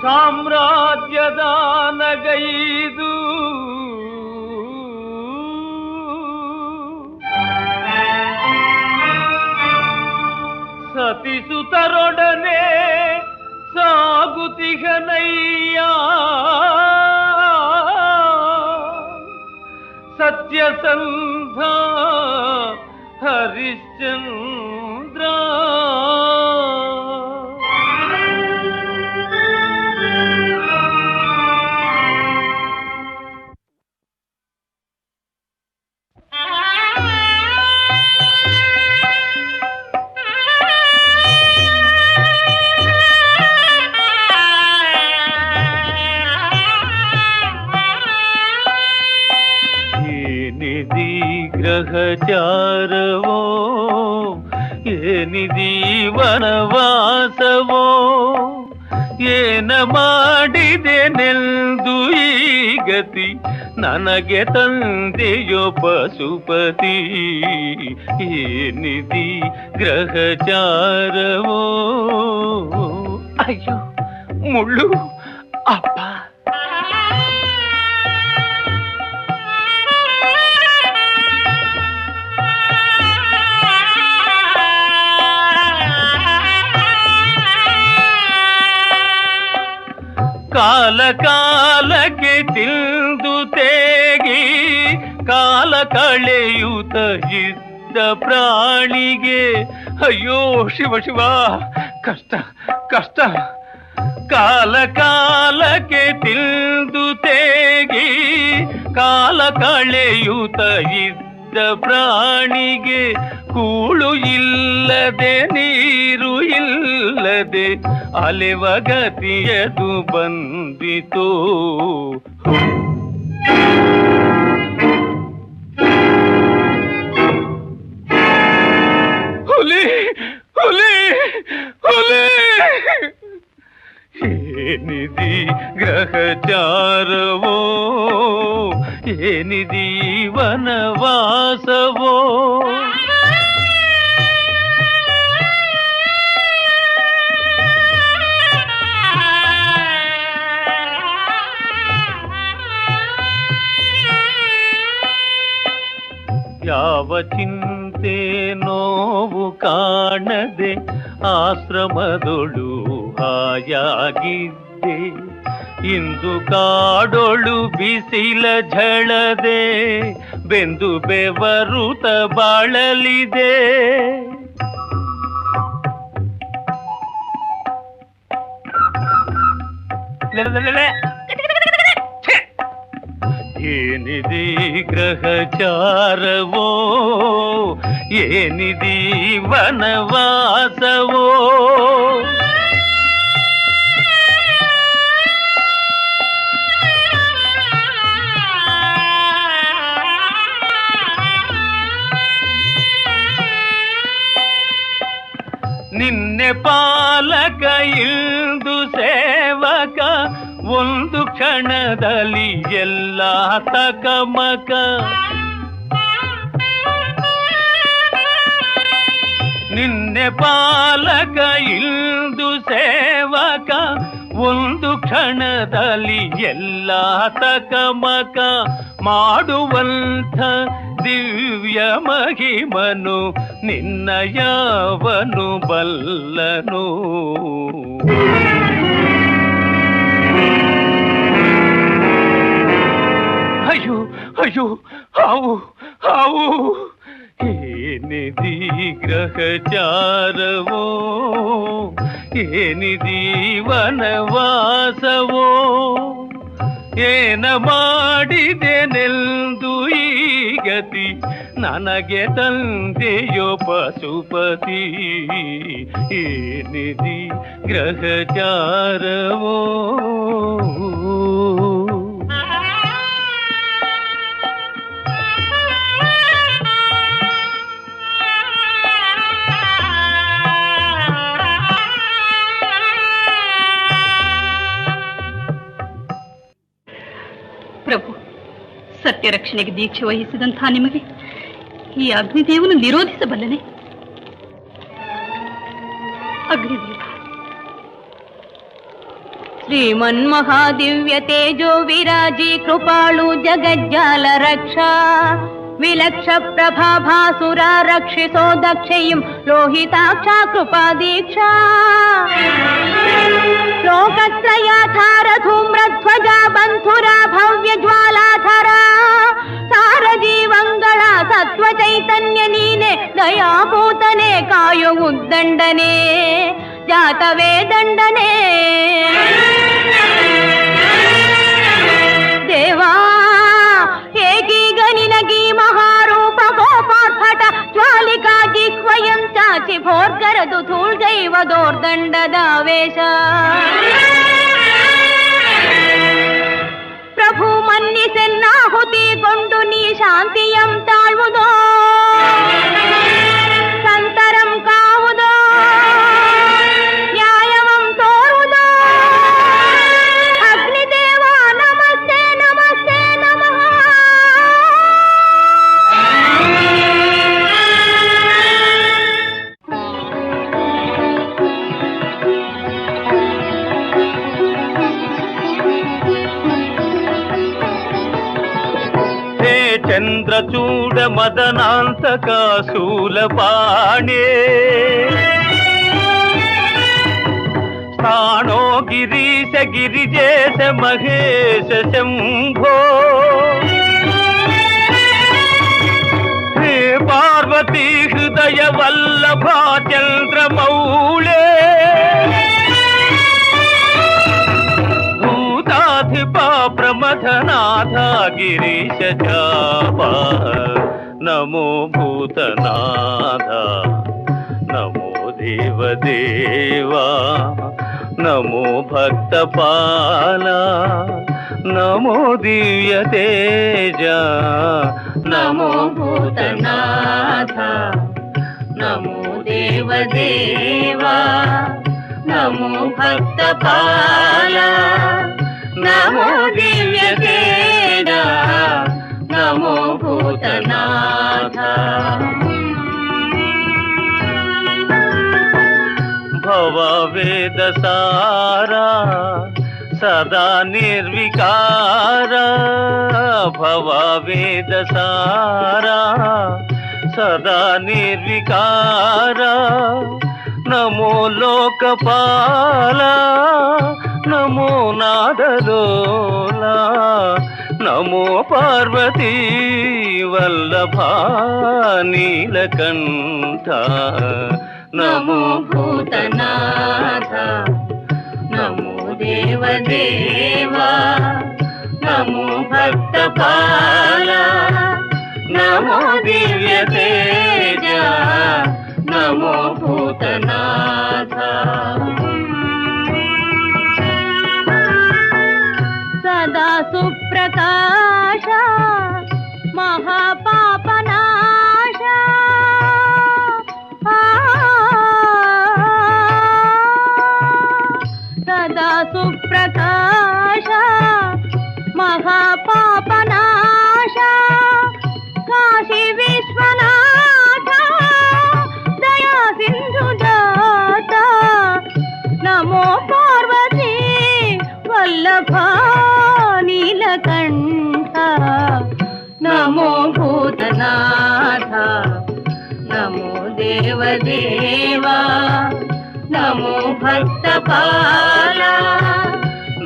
ಸಾಮ್ರಾಜ್ಯದ ನಗೈದು ಸತಿಸುತರೊಡನೆ ಸಾಗುತಿಗನಯ್ಯ ಸತ್ಯಸಂಧ ಹರಿಶ್ಚಂದ್ರ. ಗ್ರಹಚಾರವೋ ಏನಿದೀ ವನವಾಸವೋ, ಏನ ಮಾಡಿದೆನೆಂದು ಈ ಗತಿ ನನಗೆ ತಂದೆಯೋ ಪಶುಪತಿ. ಏನಿದೀ ಗ್ರಹಚಾರವೋ, ಅಯ್ಯೋ ಮುಳ್ಳು ಅಪ್ಪ. ಕಾಲ ಕಾಲಕ್ಕೆ ತಿಂದು ತೇಗಿ ಕಾಲ ಕಳೆಯುತ್ತ ಇದ್ದ ಪ್ರಾಣಿಗೆ ಅಯ್ಯೋ ಶಿವ ಶಿವ ಕಷ್ಟ ಕಷ್ಟ. ಕಾಲ ಕಾಲಕ್ಕೆ ತಿಂದು ತೇಗಿ ಕಾಲ ಕಳೆಯುತ್ತ ಇದ್ದ ಪ್ರಾಣಿಗೆ ಕೂಳು ಇಲ್ಲದೆ ನೀರು ಇಲ್ಲದೆ ಅಲೆವ ಗತಿಯದು ಬಂದಿತು. ಹುಲಿ ಹುಲಿ ಹುಲಿ, ಏನಿದಿ ಗ್ರಹಚಾರವೋ, ಏನಿದಿ ವನವಾಸವೋ. ಯಾವ ಚಿಂತೆ ನೋವು ಕಾಣದೆ ಆಶ್ರಮದೊಳು ಹಾಯಾಗಿದ್ದೆ, ಇಂದು ಕಾಡೊಳು ಬಿಸಿಲ ಝಳದೆ ಬೆಂದು ಬೆವರುತ ಬಾಳಲಿದೆ. ಏನಿದಿ ಗ್ರಹಚಾರವೋ, ಏನಿದಿ ವನವಾಸವೋ. ನಿನ್ನೆ ಪಾಲಕ ಇಂದು ಸೇವಕ, ಒಂದು ಕ್ಷಣದಲ್ಲಿ ಎಲ್ಲ ತಕಮಕ. ನಿನ್ನೆ ಪಾಲಕ ಇಂದು ಸೇವಕ, ಒಂದು ಕ್ಷಣದಲ್ಲಿ ಎಲ್ಲ ತಕಮಕ. ಮಾಡುವಂಥ ದಿವ್ಯ ಮಹಿಮನು ನಿನ್ನ ಯಾವನು ಬಲ್ಲನು. ಅಯ್ಯೋ ಅಯ್ಯೋ ಹಾವು ಹಾವು, ಏನಿದಿ ಗ್ರಹಚಾರವೋ, ಏನಿದಿ ವನವಾಸವೋ. ಏನ ಮಾಡಿದೆನೆಂದು ಈ ಗತಿ ನನಗೆ ತಂದೆಯೋ ಪಶುಪತಿ ಏನಿದಿ ಗ್ರಹಚಾರವೋ ಪ್ರಭು, ಸತ್ಯ ರಕ್ಷಣೆಗೆ ದೀಕ್ಷೆ ವಹಿಸಿದಂತಹ ನಿಮಗೆ ಈ ಅಗ್ನಿದೇವನು ನಿರೋಧಿಸಬಲ್ಲನೆ? ಅಗ್ನಿದೇವ, ಶ್ರೀಮನ್ಮಹಾದಿವ್ಯ ತೇಜೋ ವಿರಾಜಿ ಕೃಪಾಳು ಜಗಜ್ಜಾಲ ರಕ್ಷಾ ವಿಲಕ್ಷ ಪ್ರಭಾಭಾಸುರ ರಕ್ಷಿಸೋ ದಕ್ಷೆಯಂ ಲೋಹಿತಾಕ್ಷ ಕೃಪಾ ದೀಕ್ಷಾ ಲೋಕತ್ರಯಾಧಾರ ಧೂಮ್ರಧ್ವಜ ಬಂಧುರ ಭವ್ಯ ಜ್ವಾಲಾಧರ ಸಾರ ಜೀವಂಗಳ ಸತ್ವ ಚೈತನ್ಯ ನೀನೆ ದಯಾಭೂತನೆ ಕಾಯೋ ಉದ್ದಂಡನೆ ಜಾತವೇ ದಂಡನೆ ದೇವಾ ಏಕೀಗ ನಿನಗೀ ಮಹಾರೂಪ ಗೋಪಾರ್ಭಟ ಜ್ವಾಲಿಕಾಗಿ ಸ್ವಯಂ ಚಾಚಿ ಭೋರ್ಗರದು ಧೂಳ್ಗೈವ ದೋರ್ದಂಡದಾವೇಶ ಪ್ರಭು ಮನ್ನಿಸೆನ್ನಾಹುತಿಗೊಂಡು ನೀ ಶಾಂತಿಯಂ ತಾಳ್ವುದೋ ಸಂತರಂ ಕಾವುದೋ ನ್ಯಾಯವಂ ತೋರುವುದೋ ಅಗ್ನಿದೇವ ನಮಸ್ತೆ ನಮಸ್ತೆ ನಮಃ. ಹೇ ಚಂದ್ರಚೂಡ ಮದನಾಂತಕ ಶೂಲಪಾಣೆ ಸ್ಥಾಣೋ ಗಿರೀಶ ಗಿರಿಜೇಶ ಮಹೇಶ ಶಂಭೋ ಹೇ ಪಾರ್ವತಿ ಹೃದಯ ವಲ್ಲಭ ಚಂದ್ರಮೌಳೆ ಭೂತಾಧಿಪ ಪ್ರಮಥನಾಥ ಗಿರೀಶ ಚಾಪ ನಮೋ ಭೂತನಾಥ ನಮೋ ದೇವದೇವಾ ನಮೋ ಭಕ್ತಪಾಲ ನಮೋ ದಿವ್ಯ ತೇಜ ನಮೋ ಭೂತನಾಥ ನಮೋ ದೇವದೇವಾ ನಮೋ ಭಕ್ತಪಾಲ ನಮೋ ದಿವ್ಯ ತೇಜ ನಮೋ ಭೂತನಾಥ ಭವ ವೇದ ಸಾರ ಸದಾ ನಿರ್ವಿಕಾರ ಭವ ವೇದ ಸಾರ ಸದಾ ನಿರ್ವಿಕಾರ ನಮೋ ಲೋಕಪಾಲ ನಮೋ ನಾದಲೋಲ ನಮೋ ಪಾರ್ವತಿ ವಲ್ಲಭ ನೀಲಕಂಠ ನಮೋ ಭೂತನಾಥ ನಮೋ ದೇವದೇವಾ ನಮೋ ಭಕ್ತಪಾಲ ನಮೋ ದಿವ್ಯ ತೇಜ ನಮೋ ಭೂತನಾಥ ಸದಾ ಸುಪ್ರಕಾಶ ಮಹಾಪಾಪನಾಶ ಸದಾ ಸುಪ್ರಕಾಶ ಮಹಾಪಾಪನಾಶ ಕಾಶಿ ವಿಶ್ವನಾಥ ದಯಾ ಸಿಂಧು ಜಾತ ನಮೋ ಪಾರ್ವತಿ ವಲ್ಲಭ ನೀಲಕಂಠ ನಮೋ ಭೂತನಾಥ ನಮೋ ದೇವದೇವಾ ನಮೋ ಭಕ್ತಪಾಲ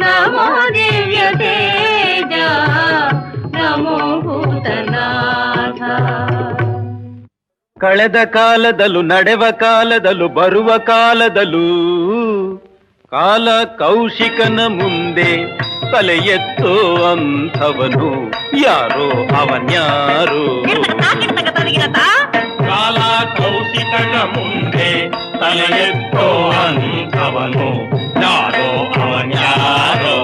ನಮೋ ದಿವ್ಯ ತೇಜ ನಮೋ ಭೂತನಾಥ. ಕಳೆದ ಕಾಲದಲ್ಲೂ ನಡೆವ ಕಾಲದಲ್ಲೂ ಬರುವ ಕಾಲದಲ್ಲೂ ಕಾಲ ಕೌಶಿಕನ ಮುಂದೆ ತಲೆ ಎತ್ತೋ ಅಂಥವನು ಯಾರೋ ಅವನ್ಯಾರು. ಕಾಲ ಕೌಶಿಕನ ಮುಂದೆ ತಲೆ ಎತ್ತೋ ಅಂಥವನು ಯಾರೋ ಅವನ್ಯಾರೋ.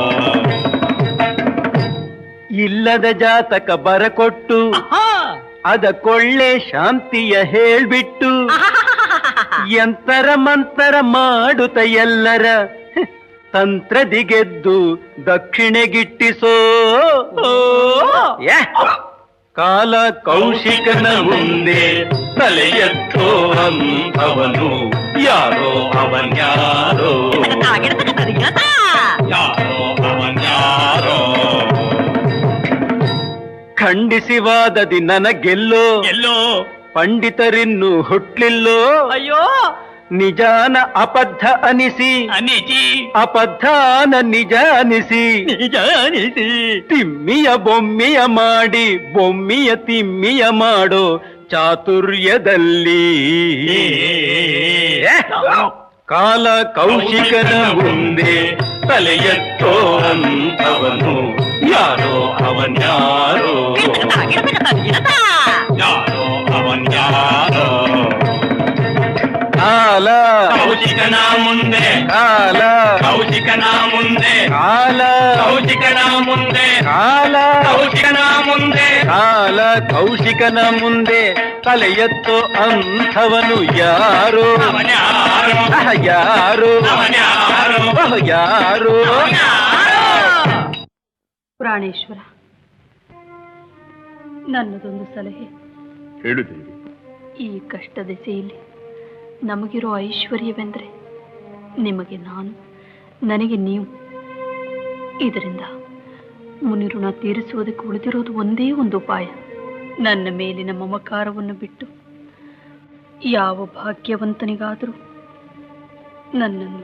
ಇಲ್ಲದ ಜಾತಕ ಬರಕೊಟ್ಟು ಅದಕ್ಕೊಳ್ಳೆ ಶಾಂತಿಯ ಹೇಳ್ಬಿಟ್ಟು ಯಂತರ ಮಂತರ ಮಾಡುತ್ತ ಎಲ್ಲರ ತಂತ್ರದಿಗೆದ್ದು ದಕ್ಷಿಣೆಗಿಟ್ಟಿಸೋ. ಕಾಲ ಕೌಶಿಕನ ಮುಂದೆ ತಲೆ ಎತ್ತೋ ಅಂಥವನು ಯಾರೋ ಅವನ್ಯಾರೋ. ಯಾರೋ ಅವನ್ಯಾರೋ. ಖಂಡಿಸಿ ವಾದದಿ ನನಗೆಲ್ಲೋ ಎಲ್ಲೋ ಪಂಡಿತರಿನ್ನು ಹುಟ್ಲಿಲ್ಲೋ. ಅಯ್ಯೋ ನಿಜಾನ ಅಬದ್ಧ ಅನಿಸಿ ಅನಿಸಿ ಅಬದ್ಧಾನ ನಿಜ ಅನಿಸಿ ನಿಜ ಅನಿಸಿ ತಿಮ್ಮಿಯ ಬೊಮ್ಮಿಯ ಮಾಡಿ ಬೊಮ್ಮಿಯ ತಿಮ್ಮಿಯ ಮಾಡೋ ಚಾತುರ್ಯದಲ್ಲಿ. ಕಾಲ ಕೌಶಿಕನ ಮುಂದೆ ತಲೆ ಎತ್ತೋ ಅಂಥವನು ಯಾರೋ ಅವನ್ಯಾರೋ. ಯಾರೋ ಅವನ್ಯಾರೋ. ಕಾಲ ಕೌಶಿಕನ ಮುಂದೆ ಕಾಲ ಕೌಶಿಕನ ಮುಂದೆ ಕಾಲ ಕೌಶಿಕನ ಮುಂದೆ ಕಾಲ ಕೌಶಿಕನ ಮುಂದೆ ಕಾಲ ಕೌಶಿಕನ ಮುಂದೆ ತಲೆ ಎತ್ತೋ ಅಂಥವನು ಯಾರೋ ಯಾರೋ ಯಾರೋ. ಪ್ರಾಣೇಶ್ವರ, ನನ್ನದೊಂದು ಸಲಹೆ. ಹೇಳುತ್ತೇವೆ. ಈ ಕಷ್ಟ ದೆಸೆಯಲ್ಲಿ ನಮಗಿರೋ ಐಶ್ವರ್ಯವೆಂದರೆ ನಿಮಗೆ ನಾನು, ನನಗೆ ನೀವು. ಇದರಿಂದ ಮುನಿಋಣ ತೀರಿಸುವುದಕ್ಕೆ ಉಳಿದಿರೋದು ಒಂದೇ ಒಂದು ಉಪಾಯ. ನನ್ನ ಮೇಲಿನ ಮಮಕಾರವನ್ನು ಬಿಟ್ಟು ಯಾವ ಭಾಗ್ಯವಂತನಿಗಾದರೂ ನನ್ನನ್ನು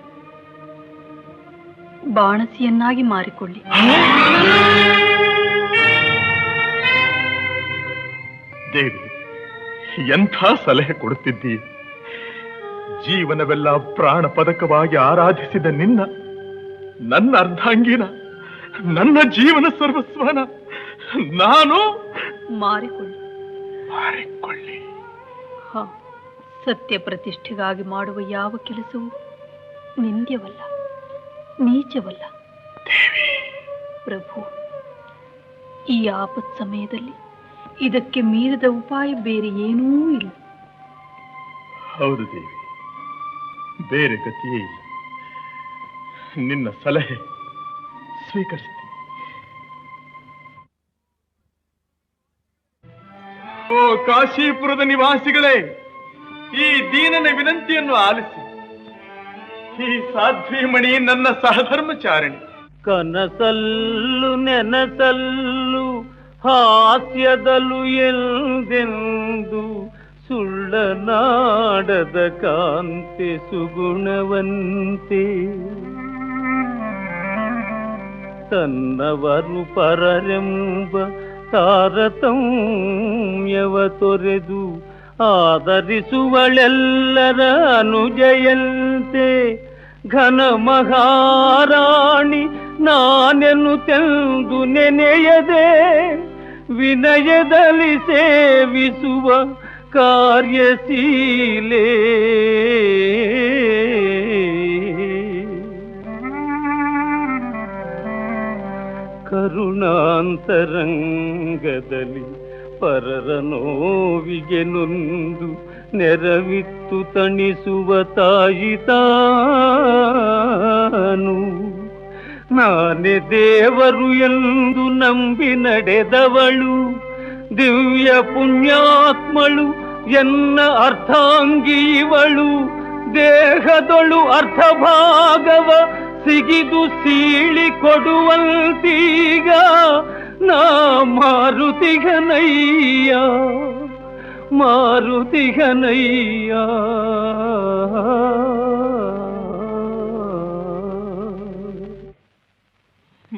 ಬಾಣಸಿಯನ್ನಾಗಿ ಮಾರಿಕೊಳ್ಳಿ. ದೇವಿ, ಎಂಥ ಸಲಹೆ ಕೊಡುತ್ತಿದ್ದೀ. ಜೀವನವೆಲ್ಲ ಪ್ರಾಣ ಪದಕವಾಗಿ ಆರಾಧಿಸಿದ ನಿನ್ನ, ನನ್ನ ಅರ್ಧಾಂಗಿನ, ನನ್ನ ಜೀವನ ಸರ್ವಸ್ವನ ನಾನು ಮಾರಿಕೊಳ್ಳಿ. ಹ, ಸತ್ಯ ಪ್ರತಿಷ್ಠೆಗಾಗಿ ಮಾಡುವ ಯಾವ ಕೆಲಸವೂ ನಿಂದ್ಯವಲ್ಲ, ನೀಚವಲ್ಲ. ಪ್ರಭು, ಈ ಆಪತ್ ಸಮಯದಲ್ಲಿ ಇದಕ್ಕೆ ಮೀರಿದ ಉಪಾಯ ಬೇರೆ ಏನೂ ಇಲ್ಲ. ಹೌದು ದೇವಿ, ಬೇರೆ ಗತಿಯೇ ಇಲ್ಲ. ನಿನ್ನ ಸಲಹೆ ಸ್ವೀಕರಿಸ್ತೀನಿ. ಓ ಕಾಶೀಪುರದ ನಿವಾಸಿಗಳೇ, ಈ ದೀನನ ವಿನಂತಿಯನ್ನು ಆಲಿಸಿ. ಈ ಸಾಧ್ವೀಮಣಿ ನನ್ನ ಸಹಧರ್ಮಚಾರಿಣಿ. ಕನಸಲ್ಲು ನೆನಸಲ್ಲು ಹಾಸ್ಯದಲು ಎಂದೆಂದು ಸುಳ್ಳನಾಡದ ಕಾಂತೆ ಸುಗುಣವಂತೆ ತನ್ನವರು ಪರರೆಂಬ ತಾರತಮ್ಯವ ತೊರೆದು ಆದರಿಸುವಳೆಲ್ಲರ ಅನುಜಯಂತೆ ಘನ ಮಹಾರಾಣಿ ನಾನೆನ್ನುತ್ತೆಂದು ನೆನೆಯದೆ ವಿನಯದಲ್ಲಿ ಸೇವಿಸುವ ಕಾರ್ಯಶೀಲೆ. ಕರುಣಾಂತರಂಗದಲ್ಲಿ ಪರರ ನೋವಿಗೆ ನೊಂದು ನೆರವಿತ್ತು ತಣಿಸುವ ತಾಯಿ ತಾನು. ನಾನೇ ದೇವರು ಎಂದು ನಂಬಿ ನಡೆದವಳು, ದಿವ್ಯ ಪುಣ್ಯಾತ್ಮಳು ಎನ್ನ ಅರ್ಥಾಂಗಿ ಇವಳು. ದೇಹದೊಳು ಅರ್ಧ ಭಾಗವ ಸಿಗಿದು ಸೀಳಿ ಕೊಡುವಂತೀಗ ನಾ ಮಾರುತಿಗನಯ್ಯ ಮಾರುತಿಗನಯ್ಯ.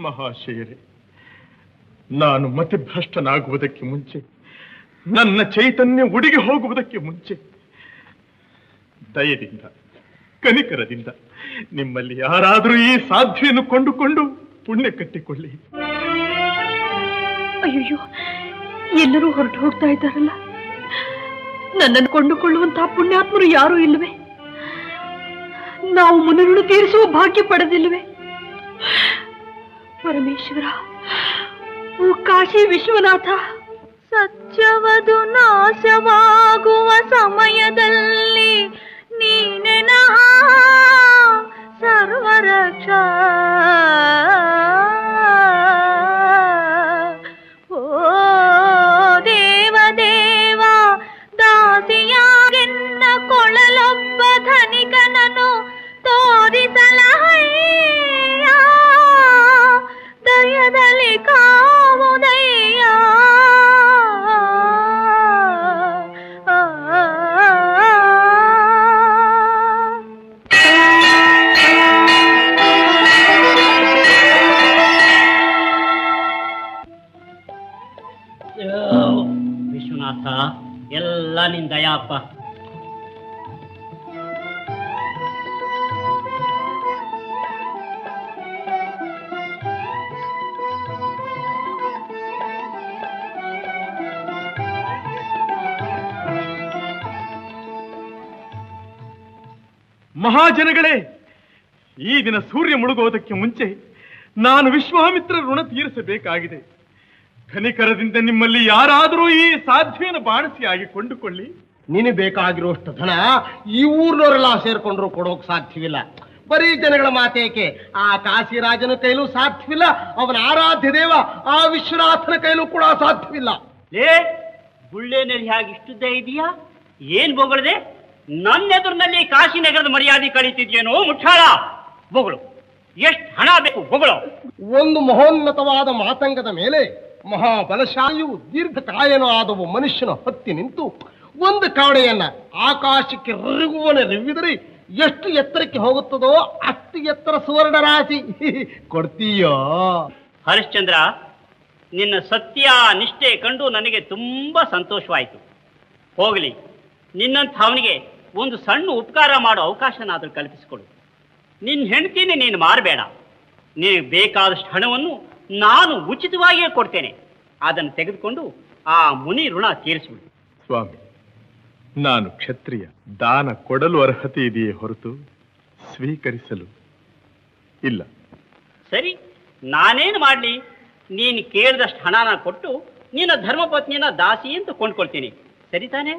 ಮಹಾಶಯರೇ, ನಾನು ಮತಿಭ್ರಷ್ಟನಾಗುವುದಕ್ಕೆ ಮುಂಚೆ, ನನ್ನ ಚೈತನ್ಯ ಉಡಿಗೆ ಹೋಗುವುದಕ್ಕೆ ಮುಂಚೆ ದಯದಿಂದ ಕನಿಕರದಿಂದ ನಿಮ್ಮಲ್ಲಿ ಯಾರಾದರೂ ಈ ಸಾಧ್ವಿಯನ್ನು ಕೊಂಡುಕೊಂಡು ಪುಣ್ಯ ಕಟ್ಟಿಕೊಳ್ಳಿ. ಅಯ್ಯೋ, ಎಲ್ಲರೂ ಹೊರಟು ಹೋಗ್ತಾ ಇದ್ದಾರಲ್ಲ, ನನ್ನನ್ನು ಕೊಂಡುಕೊಳ್ಳುವಂತಹ ಪುಣ್ಯಾತ್ಮರು ಯಾರೂ ಇಲ್ಲವೇ? ನಾವು ಮುನಿರುಳು ತೀರಿಸುವ ಭಾಗ್ಯ ಪಡೆದಿಲ್ಲವೇ? ಪರಮೇಶ್ವರ, ಓ ಕಾಶಿ ವಿಶ್ವನಾಥ, ಸತ್ಯವದು ನಾಶವಾಗುವ ಸಮಯದಲ್ಲಿ ನೀನೆನಹ ಸರ್ವರಕ್ಷ. ಓ ದೇವದೇವ, ದಾಸಿಯಾಗೆನ್ನ ಕೊಳಲೊಬ್ಬ ಧನಿಕನನು ತೋರಿಸಲಹಯ್ಯ, ದಯದಲ್ಲಿ ಕಾವುದಯ್ಯ. ವಿಶ್ವನಾಥ, ಎಲ್ಲ ನಿನ್ ದಯಾಪ್ಪ. ಮಹಾಜನಗಳೇ, ಈ ದಿನ ಸೂರ್ಯ ಮುಳುಗುವುದಕ್ಕೆ ಮುಂಚೆ ನಾನು ವಿಶ್ವಾಮಿತ್ರ ಋಣ ತೀರಿಸಬೇಕಾಗಿದೆ. ಧನಿಕರದಿಂದ ನಿಮ್ಮಲ್ಲಿ ಯಾರಾದರೂ ಈ ಸಾಧ್ಯನ ಬಾಣಸಿಯಾಗಿ ಕೊಂಡುಕೊಳ್ಳಿ. ನೀನು ಬೇಕಾಗಿರುವಷ್ಟು ಧನ ಈ ಊರ್ನವರೆಲ್ಲ ಸೇರ್ಕೊಂಡ್ರು ಕೊಡೋಕ್ ಸಾಧ್ಯವಿಲ್ಲ. ಬರೀ ಜನಗಳ ಮಾತೇಕೆ, ಆ ಕಾಶಿರಾಜನ ಕೈಲೂ ಸಾಧ್ಯವಿಲ್ಲ, ಅವನ ಆರಾಧ್ಯ ದೇವ ಆ ವಿಶ್ವನಾಥನ ಕೈಲೂ ಕೂಡ ಸಾಧ್ಯವಿಲ್ಲ. ಲೇ ಬುಳ್ಳೆನಲ್ಲಿ ಹೇಗೆ ಇಷ್ಟುದ್ದ ಇದೆಯಾ? ಏನ್ ಬೊಗಳದೆ? ನನ್ನೆದುರಿನಲ್ಲಿ ಕಾಶಿನಗರದ ಮರ್ಯಾದೆ ಕಳೀತಿದ್ಯೇನೋ ಮುಠಾಳ? ಬೊಗಳು, ಎಷ್ಟು ಹಣ ಬೇಕು ಬೊಗಳು? ಒಂದು ಮಹೋನ್ನತವಾದ ಮಾತಂಗದ ಮೇಲೆ ಮಹಾಬಲಶಾಲಿಯು ದೀರ್ಘಕಾಯನೂ ಆದವು ಮನುಷ್ಯನ ಹತ್ತಿ ನಿಂತು ಒಂದು ಕಾವಡೆಯನ್ನ ಆಕಾಶಕ್ಕೆ ರಿವ್ವಿದರೆ ಎಷ್ಟು ಎತ್ತರಕ್ಕೆ ಹೋಗುತ್ತದೋ ಅಷ್ಟು ಎತ್ತರ ಸುವರ್ಣ ರಾಶಿ ಕೊಡ್ತೀಯೋ? ಹರಿಶ್ಚಂದ್ರ, ನಿನ್ನ ಸತ್ಯ ನಿಷ್ಠೆ ಕಂಡು ನನಗೆ ತುಂಬಾ ಸಂತೋಷವಾಯಿತು. ಹೋಗಲಿ, ನಿನ್ನಂಥ ಅವನಿಗೆ ಒಂದು ಸಣ್ಣ ಉಪಕಾರ ಮಾಡೋ ಅವಕಾಶನಾದರೂ ಕಲ್ಪಿಸಿಕೊಡು. ನಿನ್ನ ಹೆಂಡತಿನೇ ನೀನು ಮಾರಬೇಡ. ನಿನಗೆ ಬೇಕಾದಷ್ಟು ಹಣವನ್ನು ನಾನು ಉಚಿತವಾಗಿಯೇ ಕೊಡ್ತೇನೆ. ಅದನ್ನು ತೆಗೆದುಕೊಂಡು ಆ ಮುನಿ ಋಣ ತೀರಿಸಿಬಿಡು. ಸ್ವಾಮಿ, ನಾನು ಕ್ಷತ್ರಿಯ. ದಾನ ಕೊಡಲು ಅರ್ಹತೆ ಇದೆಯೇ ಹೊರತು ಸ್ವೀಕರಿಸಲು ಇಲ್ಲ. ಸರಿ, ನಾನೇನು ಮಾಡಲಿ? ನೀನು ಕೇಳಿದಷ್ಟು ಹಣನ ಕೊಟ್ಟು ನಿನ್ನ ಧರ್ಮಪತ್ನಿಯನ್ನ ದಾಸಿ ಅಂತ ಕೊಂಡ್ಕೊಳ್ತೀನಿ, ಸರಿ ತಾನೇ?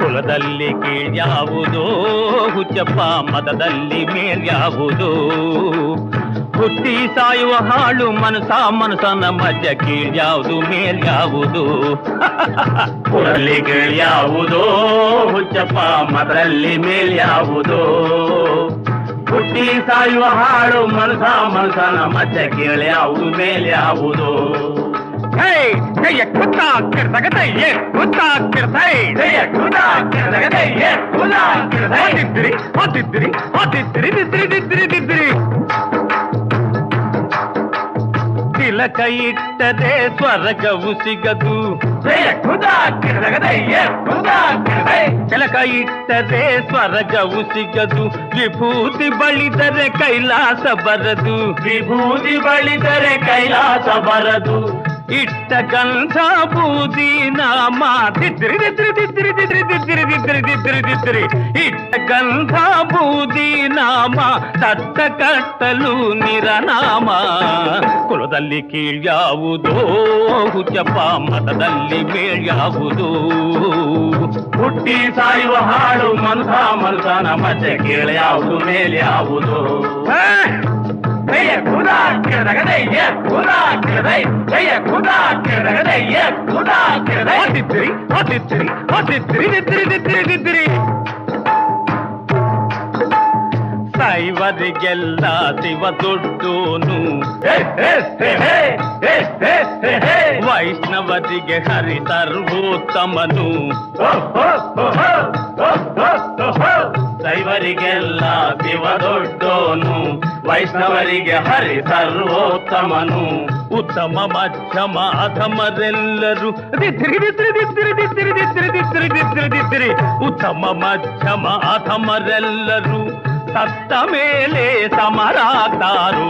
ಕುಲದಲ್ಲಿ ಕೀಳ್ಯಾವುದೋ ಹುಚ್ಚಪ್ಪ, ಮತದಲ್ಲಿ ಮೇಲ್ಯಾವುದೋ? ಹುಟ್ಟಿ ಸಾಯುವ ಹಾಳು ಮನಸನ ಮಧ್ಯ ಕೀಳ್ಯಾವುದು ಮೇಲ್ಯಾವುದು? ಕುಲದಲ್ಲಿ ಕೀಳ್ಯಾವುದೋ ಹುಚ್ಚಪ್ಪ, ಮತದಲ್ಲಿ ಮೇಲ್ಯಾವುದೋ? ಹುಟ್ಟಿ ಸಾಯುವ ಹಾಳು ಮನಸನ ಮಧ್ಯ ಕೀಳ್ಯಾವುದು ಮೇಲ್ಯಾವುದು? ತಿಲಕ ಇಟ್ಟರೆ ಸ್ವರ್ಗವು ಸಿಗದು, ತಿಲಕ ಇಟ್ಟರೆ ಸ್ವರ್ಗವು ಸಿಗದು. ವಿಭೂತಿ ಬಳಿದರೆ ಕೈಲಾಸ ಬರದು, ವಿಭೂತಿ ಬಳಿದರೆ ಕೈಲಾಸ ಬರದು. ಇಟ್ಟ ಗಂಧ ಬೂದಿ ನಾಮ ದಿದ್ರಿ ದಿದ್ರಿ ದಿದ್ರಿ ದಿದ್ರಿ ದಿದ್ರಿ ದಿದ್ರಿ ದಿದ್ರಿ ದಿದ್ರಿ. ಇಟ್ಟ ಗಂಧ ಬೂದಿ ನಾಮ ತಟ್ಟ ಕಟ್ಟಲು ನಿರನಾಮ. ಕುಲದಲ್ಲಿ ಕೀಳ್ಯಾವುದೋ ಹುಚ್ಚಪ್ಪ, ಮತದಲ್ಲಿ ಮೇಳ್ಯಾವುದೋ? ಹುಟ್ಟಿ ಸಾಯುವ ಹಾಳು ಮನಸನ ಮಧ್ಯೆ ಕೀಳ್ಯಾವುದು ಮೇಲ್ಯಾವುದು? ಸೈವರಿಗೆಲ್ಲ ಶಿವ ದೊಡ್ಡೋನು, ವೈಷ್ಣವರಿಗೆ ಹರಿ ಸರ್ವೋತ್ತಮನು. ದೈವರಿಗೆಲ್ಲ ಶಿವ ದೊಡ್ಡೋನು, ವೈಷ್ಣವರಿಗೆ ಹರಿ ಸರ್ವೋತ್ತಮನು. ಉತ್ತಮ ಮಧ್ಯಮ ಅಧಮರೆಲ್ಲರೂ ದಿತ್ತಿರಿ ಉತ್ತಮ ಮಧ್ಯಮ ಅಧಮರೆಲ್ಲರೂ ಸತ್ತ ಮೇಲೆ ಸಮರಾಗ್ತಾರು.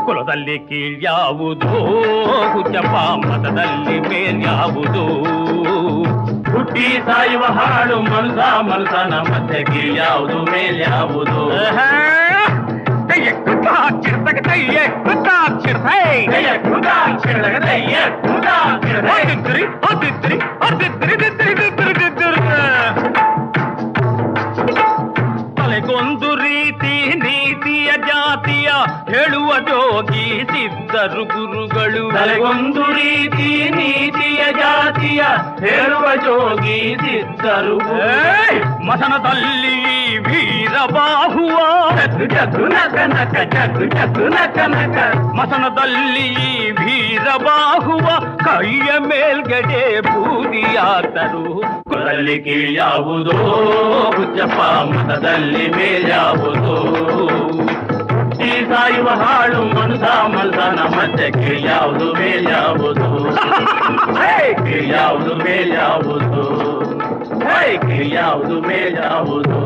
ಕುಲದಲ್ಲಿ ಕೀಳ್ಯಾವುದು, ಹುಚ್ಚಪ್ಪ ಮತದಲ್ಲಿ ಮೇಲ್ಯಾವುದು. ಹುಟ್ಟಿ ಸಾಯುವ ಹಾಳು ಮನಸನ ಮಧ್ಯೆ ಕೀಳ್ಯಾವುದು ಮೇಲ್ಯಾವುದು. ತಲೆಗೊಂದು ರೀತಿ ನೀತಿಯ ಜಾತಿಯ ಹೇಳುವ ಜೋಗಿ ಸಿದ್ಧರು ಗುರುಗಳು. ತಲೆಗೊಂದು ರೀತಿ ನೀತಿಯ ಜಾತಿಯ ಹೇಳುವ ಜೋಗಿ ಸಿದ್ಧರು. ಮಸನದಲ್ಲಿ ವೀರಬಾಹುವ ಜಗ್ಗು ನಕ ನಕ ಜಗ್ಗು ಜಗ್ಗು ನಕ ನಕ. ಮಸನದಲ್ಲಿ ವೀರಬಾಹುವ ಕೈಯ ಮೇಲ್ಗಡೆ ಬೂದಿಯಾತರು. ಕುಲದಲ್ಲಿ ಕೀಳ್ಯಾವುದೋ ಹುಚ್ಚಪ್ಪ ಮತದಲ್ಲಿ ಮೇಲ್ಯಾವುದೋ. ಈ ಸಾಯುವ ಹಾಳು ಮನಸನ ಮಧ್ಯೆ ಕೀಳ್ಯಾವುದು ಮೇಲ್ಯಾವುದು. ಕೀಳ್ಯಾವುದು ಮೇಲ್ಯಾವುದು. ಕೀಳ್ಯಾವುದು ಮೇಲ್ಯಾವುದು.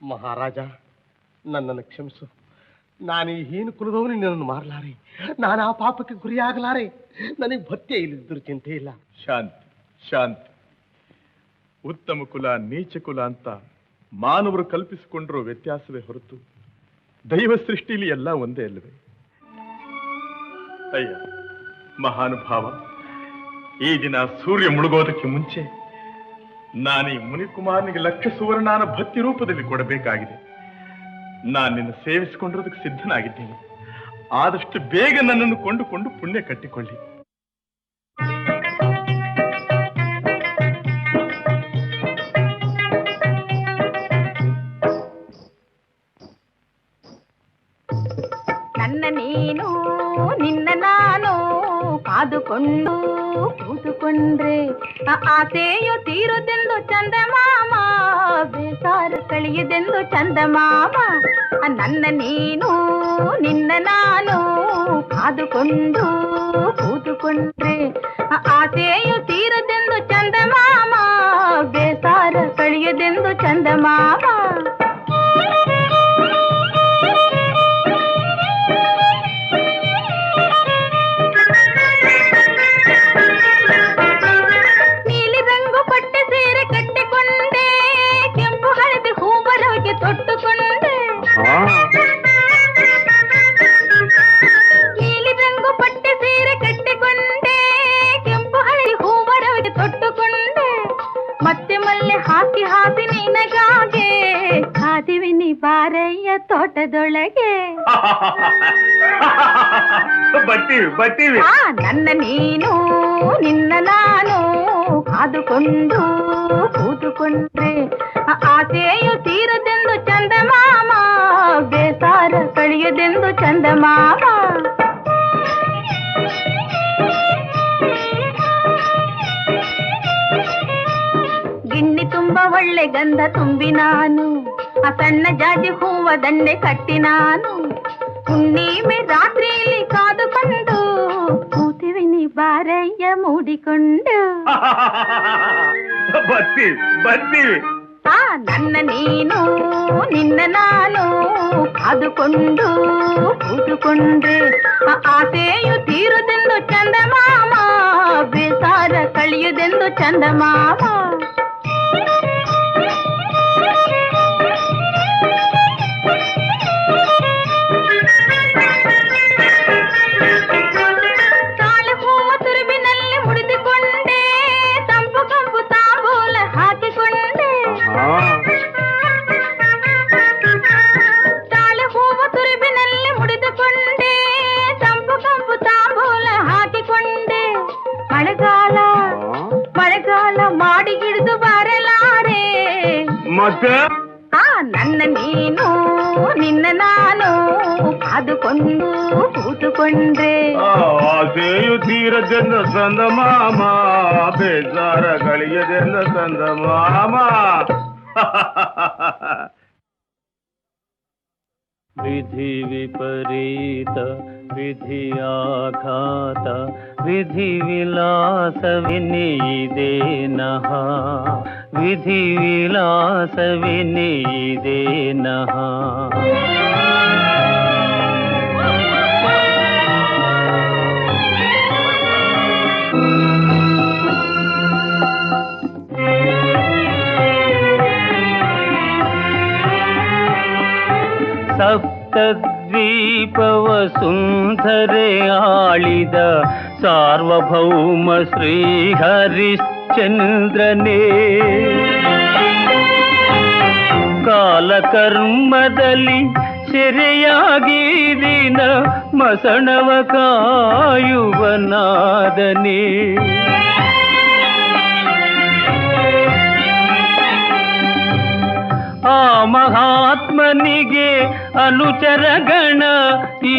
ಮಹಾರಾಜ, ನನ್ನನ್ನು ಕ್ಷಮಿಸು. ನಾನು ಈ ಹೀನ ಕುಲದವನು ನಿನ್ನನ್ನು ಮಾರಲಾರೆ. ನಾನು ಆ ಪಾಪಕ್ಕೆ ಗುರಿಯಾಗಲಾರೆ. ನನಗೆ ಭಕ್ತಿಯೇ ಇಲ್ಲದಿದ್ದರೂ ಚಿಂತೆ ಇಲ್ಲ. ಶಾಂತಿ ಶಾಂತಿ. ಉತ್ತಮ ಕುಲ ನೀಚ ಕುಲ ಅಂತ ಮಾನವರು ಕಲ್ಪಿಸಿಕೊಂಡಿರೋ ವ್ಯತ್ಯಾಸವೇ ಹೊರತು ದೈವ ಸೃಷ್ಟಿಲಿ ಎಲ್ಲ ಒಂದೇ ಅಲ್ಲವೇ? ಅಯ್ಯ ಮಹಾನುಭಾವ, ಈ ದಿನ ಸೂರ್ಯ ಮುಳುಗೋದಕ್ಕೆ ಮುಂಚೆ ನಾನು ಈ ಮುನಿಕುಮಾರನಿಗೆ ಲಕ್ಷ ಸುವರ್ಣಾನ ಭಕ್ತಿ ರೂಪದಲ್ಲಿ ಕೊಡಬೇಕಾಗಿದೆ. ನಾನು ನಿನ್ನ ಸೇವಿಸಿಕೊಂಡಿರೋದಕ್ಕೆ ಸಿದ್ಧನಾಗಿದ್ದೇನೆ. ಆದಷ್ಟು ಬೇಗ ನನ್ನನ್ನು ಕೊಂಡುಕೊಂಡು ಪುಣ್ಯ ಕಟ್ಟಿಕೊಳ್ಳಿ. ನನ್ನ ನೀನು ನಿನ್ನ ನಾನು ಕಾದುಕೊಂಡು ಕೂತುಕೊಂಡ್ರೆ ಆಸೆಯು ತೀರುದೆಂದು ಚಂದಮಾಮ, ಬೇಸಾರ ಕಳೆಯುದೆಂದು ಚಂದಮಾಮ. ನನ್ನ ನೀನು ನಿನ್ನ ನಾನು ಕಾದುಕೊಂಡು ಕೂತುಕೊಂಡ್ರೆ ಆಸೆಯು ತೀರುದೆಂದು ಚಂದಮಾಮ, ಬೇಸಾರ ಕಳೆಯುದೆಂದು ಚಂದಮಾಮ. ತೊಟ್ಟುಕೊಂಡೆ ನೀಲಿ ರಂಗು ಪಟ್ಟೆ ಸೀರೆ ಕಟ್ಟಿಕೊಂಡೆ, ಕೆಂಪು ಹಳದಿ ಹೂವರವಿಗೆ ತೊಟ್ಟುಕೊಂಡೆ. ಮತ್ತೆ ಮಲ್ಲೆ ಹಾಕಿ ಹಾಕಿ ನಿನಗಾಗೆ ಕಾದಿವಿನಿ ಬಾರಯ್ಯ ತೋಟದೊಳಗೆ. ನನ್ನ ನೀನು ನಿನ್ನ ನಾನು ಕಾದುಕೊಂಡು ಕೂತುಕೊಂಡ್ರೆ ಆಸೆಯು ತೀರದೆಂದು ಚಂದಮಾಮ, ಬೇಸಾರ ಕಳೆಯುದೆಂದು ಚಂದಮಾಮ. ಗಿಣ್ಣಿ ತುಂಬ ಒಳ್ಳೆ ಗಂಧ ತುಂಬಿ ನಾನು ಆ ಸಣ್ಣ ಜಾಜಿ ಹೂವ ದಂಡೆ ಕಟ್ಟಿ ನಾನು ಹುಣ್ಣಿಮೆ ರಾತ್ರಿಯಲ್ಲಿ ಕಾದುಕೊಂಡು ಕೂತಿವಿನಿ ಬಾರಯ್ಯ ಮೂಡಿಕೊಂಡು. ನನ್ನ ನೀನು ನಿನ್ನ ನಾನು ಕಾದುಕೊಂಡು ಕೂತುಕೊಂಡ್ರೆ ಆಸೆಯು ತೀರುದೆಂದು ಚಂದಮಾಮ, ಬೇಸಾರ ಕಳೆಯುದೆಂದು ಚಂದಮಾಮ. ತಾಳೆ ಹೂವ ತುರುಬಿನಲ್ಲಿ ಮುಡಿದುಕೊಂಡೆ, ತಂಪು ಕಂಪು ತಾಂಬೂಲ ಹಾಕಿಕೊಂಡೆ. ತಾಳೆ ಹೂವ ತುರುಬಿನಲ್ಲಿ ಮುಡಿದುಕೊಂಡೆ, ತಂಪು ಕಂಪು ತಾಂಬೂಲ ಹಾಕಿಕೊಂಡೆ. ಮಳೆಗಾಲ ಮಳೆಗಾಲ ಮಾಡಿ ಹಿಡಿದು ಬರಲಾರೆ. ನನ್ನ ನೀನು ನಿನ್ನ ನಾನು ಕಾದುಕೊಂಡು ಕೂತುಕೊಂಡ್ರೆ ಆಸೆಯುತ್ತೀರದೆಂದ ಸಂದ ಮಾಮ ಬೇಜಾರ ಗಳಿಯದೆಂದ ಸಂದ ಮಾಮ ವಿಧಿ ವಿಪರೀತ ವಿಧಿಯಾಘಾತ ವಿಧಿ ವಿಲಾಸವಿನಿದೆ ನಹ ವಿಧಿ ವಿಲಾಸವಿನಿದೆ ನಹ ಸಪ್ತದ್ವೀಪವ ಸುಂದರೆ ಆಳಿದ ಸಾರ್ವಭೌಮ ಶ್ರೀ ಹರಿಶ್ಚಂದ್ರನೇ ಕಾಲಕರ್ಮದಲ್ಲಿ ಸೆರೆಯಾಗಿ ದಿನ ಮಸಣವ ಕಾಯುವನಾದನೇ ಆ ಮಹಾತ್ಮನಿಗೆ ಅನುಚರಗಣ ಈ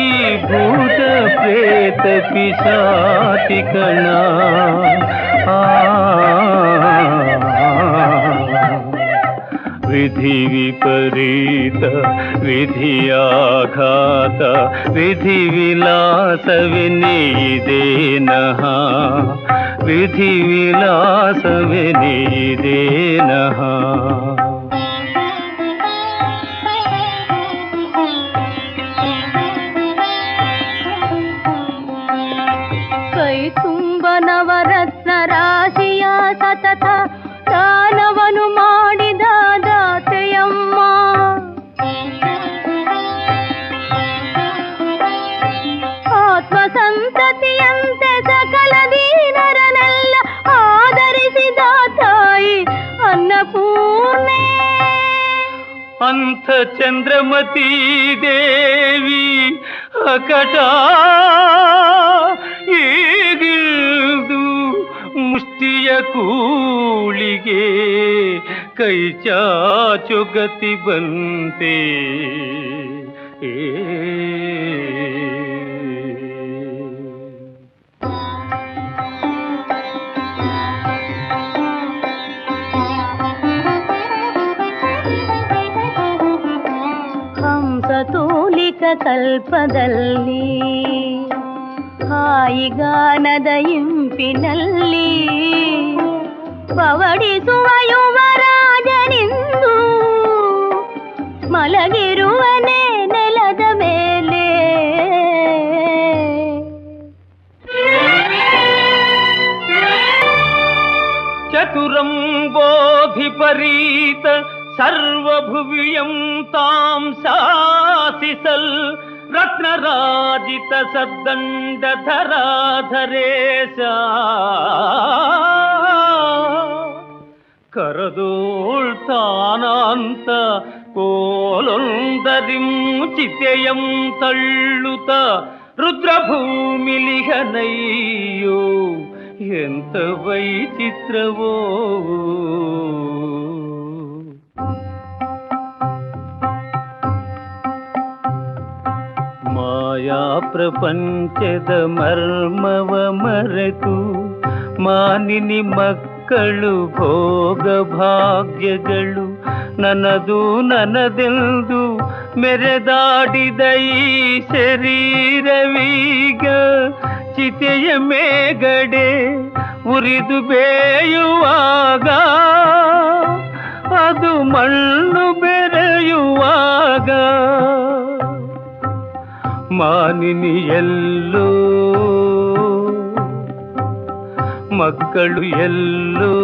ಭೂತ ಪ್ರೇತ ಪಿಶಾಚಿಗಣ ವಿಧಿ ವಿಪರೀತ ವಿಧಿಯಾಘಾತ ವಿಧಿ ವಿಲಾಸವಿನಿದೆ ನಹ ವಿಧಿ ವಿಲಾಸವಿನಿದೆ ನಹ ನವರತ್ನ ರಾಶಿಯ ಸತತ ದಾನವನು ಮಾಡಿದ ದಾತೆಯಮ್ಮ ಆತ್ಮ ಸಂತತಿಯಂತೆ ಸಕಲ ದೀನರನೆಲ್ಲ ಆದರಿಸಿದ ತಾಯಿ ಅನ್ನಪೂರ್ಣೆ ಅಂಥ ಚಂದ್ರಮತಿ ದೇವಿ ಅಕಟ ಈಗಿಲ್ದು ಮುಷ್ಟಿಯ ಕೂಳಿಗೆ ಕೈ ಚಾಚು ಗತಿ ಬಂತೆ ಹಂಸತೂಲಿಕ ಕಲ್ಪದಲ್ಲಿ ಹಾಯಿಗಾನದ ಇಂಪಿನಲ್ಲಿ ಪವಡಿಸುವ ಯುವರಾಜನಿಂದು ಮಲಗಿರುವನೇ ನೆಲದ ಮೇಲೆ ಚತುರಂ ಬೋಧಿಪರೀತ ಸರ್ವಭುವಿಯಂ ತಾಂ ಶಾಸಿಸಲ್ ರತ್ನರಾಜಿತ ಸದ್ದಂಡಧರಾಧರೇಶ ಕರದೋಳ್ತಾನಾಂತ ಕೋಲೊಂದರಿಂ ಚಿತೆಯಂ ತಳ್ಳುತ ರುದ್ರಭೂಮಿಲಿಹನಯ್ಯೋ ಎಂತ ವೈಚಿತ್ರವೋ ಮಾಯಾ ಪ್ರಪಂಚದ ಮರ್ಮವ ಮರೆತು ಮಾನಿನಿ ಮಕ್ಕಳು ಭೋಗ ಭಾಗ್ಯಗಳು ನನ್ನದು ನನ್ನದೆಂದು ಮೆರೆದಾಡಿದ ಈ ಶರೀರವೀಗ ಚಿತೆಯ ಮೇಗಡೆ ಉರಿದು ಬೇಯುವಾಗ ಅದು ಮಣ್ಣು ಬೆರೆಯುವಾಗ ಮಾನಿನಿ ಎಲ್ಲೋ ಮಕ್ಕಳು ಎಲ್ಲೋ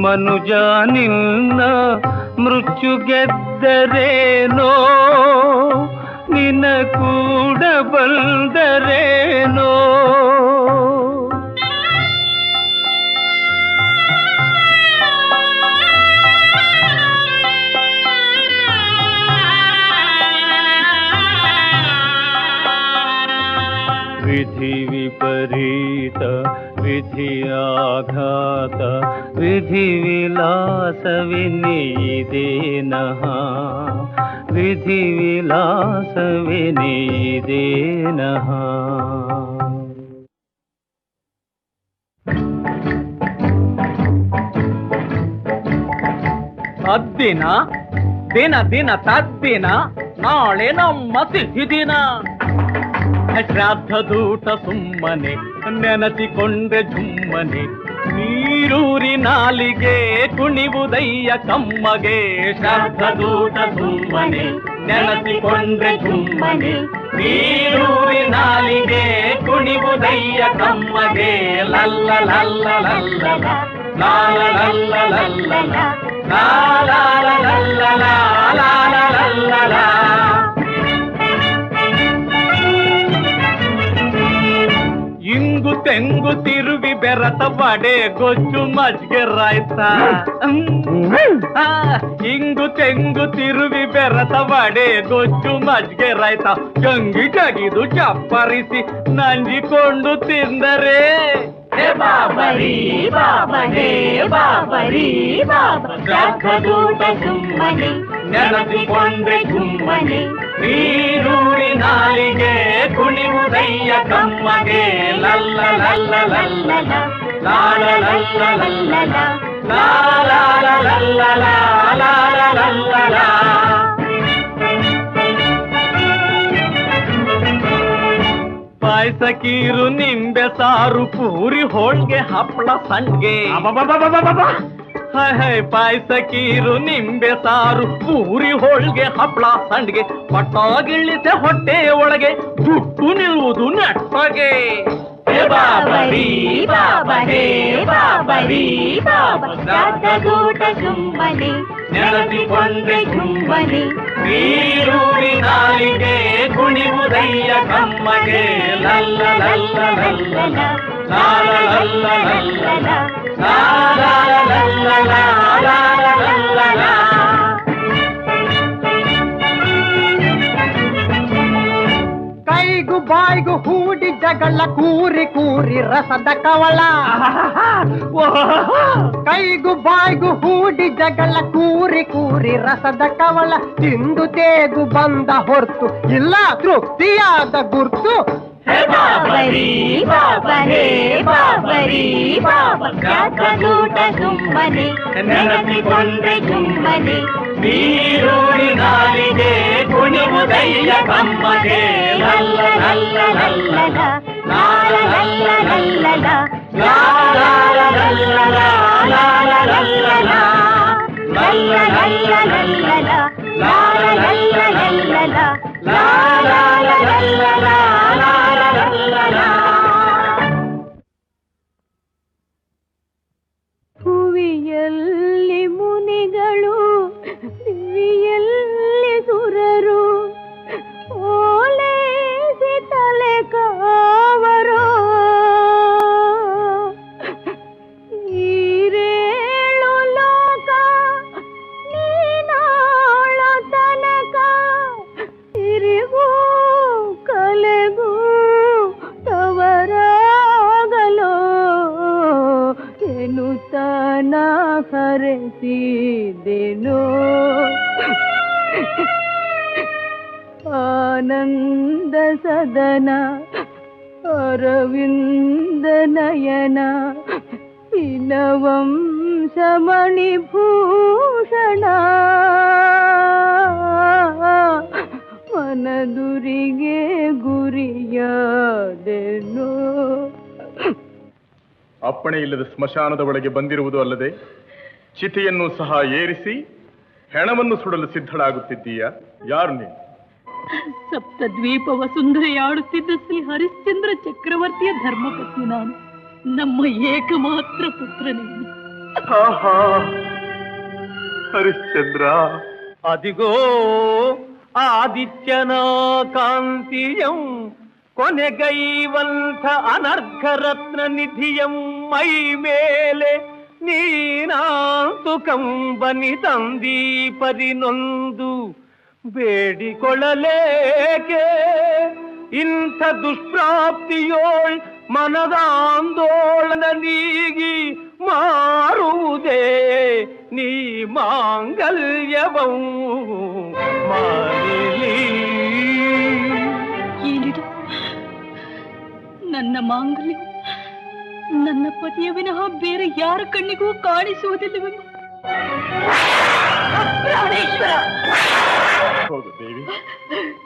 ಮನುಜ ನಿನ್ನ ಮೃತ್ಯು ಗೆದ್ದರೇನೋ ನಿನ್ನ ಕೂಡ ಬಂದರೇನೋ ವಿಧಿ ವಿಪರೀತ ವಿಧಿಯಾಘಾತ ವಿಧಿ ವಿಲಾಸವಿನಿದೆ ನಹ ವಿಧಿ ವಿಲಾಸವೇ ನೀದೇನಃ. ಅದ್ದಿನ ದಿನ ದಿನ ತದ್ದಿನ ನಾಳೆ ನಮ್ಮ ಸಿಹಿ ದಿನ. ಶ್ರಾದ್ದದೂಟ ಸುಮ್ಮನೆ ನೆನಸಿಕೊಂಡೆ ಜುಮ್ಮನೆ ನೀರೂರಿ ನಾಲಿಗೆ ಕುಣಿವುದಯ್ಯ ಕಮ್ಮಗೆ. ಶ್ರಾದ್ದದೂಟ ಸುಮ್ಮನೆ ನೆನಸಿಕೊಂಡೆ ಜುಮ್ಮನೆ ನೀರೂರಿ ನಾಲಿಗೆ ಕುಣಿವುದಯ್ಯ ಕಮ್ಮಗೆ. ಲಲ್ಲ ಲಲ್ಲ ಲಲ್ಲ ಲಾಲ ಲಲ್ಲ ಲಲ್ಲ ಲಾಲ ಲಲ್ಲ ಲಾಲ ಲಲ್ಲ. ಇಂಗು ತೆಂಗು ತಿರುವಿ ಬೆರತ ಬಡೆ ಗೊಜ್ಜು ಮಜ್ಗೆ ರಾಯ್ತ. ಇಂಗು ತೆಂಗು ತಿರುವಿ ಬೆರತ ಬಡೆ ಗೊಜ್ಜು ಮಜ್ಗೆ ರಾಯ್ತ. ಜಂಗಿ ಜಗಿದು ಚಪ್ಪರಿಸಿ ನಂಜಿಕೊಂಡು ತಿಂದರೆ ಬಾಬರಿ ಬಾಬರೇ ಬಾಬರಿ ಬಾಬ. ಶ್ರಾದ್ದದೂಟ ಸುಮ್ಮನೆ ನೆನಸಿಕೊಂಡೆ ಜುಮ್ಮನೆ ನೀರೂರಿ ನಾಲಿಗೆ ಕುಣಿವುದಯ್ಯ ಕಮ್ಮಗೆ. ಲಲ್ಲ ಲಲ್ಲ ಲಲ್ಲ ಲಾಲ ಲಲ್ಲ ಲಲ್ಲ ಲಾಲ ಲಲ್ಲ ಲಾಲ ಲಲ್ಲ. ಪಾಯಸ ಕೀರು ನಿಂಬೆ ಸಾರು ಪೂರಿ ಹೋಳ್ಗೆ ಹಪ್ಪಳ ಸಂಡ್ಗೆ. ಪಾಯಸ ಕೀರು ನಿಂಬೆ ಸಾರು ಪೂರಿ ಹೋಳ್ಗೆ ಹಪ್ಪಳ ಸಂಡ್ಗೆ. ಪಟ್ಟಾಗಿಳಿತೆ ಹೊಟ್ಟೆ ಒಳಗೆ ಜುಟ್ಟು ನಿಲ್ಲುವುದು ನೆಟ್ಟಗೆ. ಬಾಬರಿ ಬಾಬರೇ ಬಾಬರಿ ಬಾಬ. ಶ್ರಾದ್ದದೂಟ ಸುಮ್ಮನೆ ನೆನಸಿಕೊಂಡೆ ಜುಮ್ಮನೆ ನೀರೂರಿ ನಾಲಿಗೆ ಕುಣಿವುದಯ್ಯ ಕಮ್ಮಗೆ. ಲಲ್ಲ ಲಲ್ಲ ಲಲ್ಲ ಲಾಲ ಲಲ್ಲ ಲಲ್ಲ ಲಾಲ ಲಲ್ಲ ಲಾಲ ಲಲ್ಲ. ಕೈಗು ಬಾಯ್ಗು ಹೂಡಿ ಜಗಳ ಕೂರಿ ಕೂರಿ ರಸದ ಕವಳ. ಕೈಗು ಬಾಯ್ಗು ಹೂಡಿ ಜಗಳ ಕೂರಿ ಕೂರಿ ರಸದ ಕವಳ. ತಿಂದು ತೇಗು ಬಂದ ಹೊರ್ತು ಇಲ್ಲ ತೃಪ್ತಿಯಾದ ಗುರ್ತು. ಬಾಬರಿ ಬಾಬರೇ ಬಾಬರಿ ಬಾಬ. ಶ್ರಾದ್ದದೂಟ ಸುಮ್ಮನೆ ನೆನಸಿಕೊಂಡೆ ಜುಮ್ಮನೆ ನೀರೂರಿ ನಾಲಿಗೆ ಕುಣಿವುದಯ್ಯ ಕಮ್ಮಗೆ. ಲಲ್ಲ ಲಲ್ಲ ಲಲ್ಲ ಲಾಲ ಲಲ್ಲ ಲಲ್ಲ ಲಾಲ ಲಲ್ಲ ಲಾಲ ಲಲ್ಲ ಲಲ್ಲ ಲಲ್ಲ ಲಲ್ಲ ಲಾಲ ಲಲ್ಲ ಲಲ್ಲ ಲಾಲ ಲಲ್ಲ ಲಾಲ. ಭುವಿಯಲ್ಲಿ ಮುನಿಗಳು ದಿವಿಯಲ್ಲಿ ಸುರರು ಓಲೈಸಿ ತಲೆ ಕಾವರು. ಈರೇಳು ಲೋಕ ನೀನಾಳ ತನಕ ತಿರುಗೂ ಕಲೆಗೂ ತವರಾಗಲೋ ಎನ್ನುತ್ತಾನ ಹರಸಿದೆನೋ. ಆನಂದ ಸದನ ಅರವಿಂದ ನಯನ ಇನವಂಶ ಮಣಿಭೂಷಣ. ಮನದುರಿಗೆ ಗುರಿಯಾದೆನೋ. ಅಪ್ಪಣೆ ಇಲ್ಲದ ಸ್ಮಶಾನದ ಒಳಗೆ ಬಂದಿರುವುದು ಅಲ್ಲದೆ ಚಿತೆಯನ್ನು ಸಹ ಏರಿಸಿ ಹೆಣವನ್ನು ಸುಡಲು ಸಿದ್ಧಳಾಗುತ್ತಿದ್ದೀಯಾ? ಯಾರು ನೀನು? ಸಪ್ತದ್ವೀಪವ ಸುಂದರಿಯಾಡುತ್ತಿದ್ದ ಶ್ರೀ ಹರಿಶ್ಚಂದ್ರ ಚಕ್ರವರ್ತಿಯ ಧರ್ಮಪತ್ನಿ ನಾನು. ನಮ್ಮ ಏಕಮಾತ್ರ ಪುತ್ರ ನೀನು. ಹರಿಶ್ಚಂದ್ರ, ಅದಿಗೋ ಆದಿತ್ಯನ ಕಾಂತಿಯಂ ಕೊನೆಗೈವಂಥ ಅನರ್ಘರತ್ನ ನಿಧಿಯಂ ಮೈ ಮೇಲೆ ನೀನಾಂತು ಕಂಬನಿ ತಂದೀಪರಿನೊಂದು ಬೇಡಿಕೊಳ್ಳಲೇಕೆ ಇಂಥ ದುಷ್ಪ್ರಾಪ್ತಿಯೋಳ್ ಮನದಾಂದೋಳನ ನೀಗಿ ಮಾರುವುದೇ ನೀ ಮಾಂಗಲ್ಯವಂ ಮಾರಿಲಿ. ಏನಿದು? ನನ್ನ ಮಾಂಗಲ್ಯ ನನ್ನ ಪತಿಯ ವಿನಃ ಬೇರೆ ಯಾರ ಕಣ್ಣಿಗೂ ಕಾಣಿಸುವುದಿಲ್ಲವೆಂಬ ಪ್ರಾಣೇಶ್ವರ. ಹೋಗು ದೇವಿ,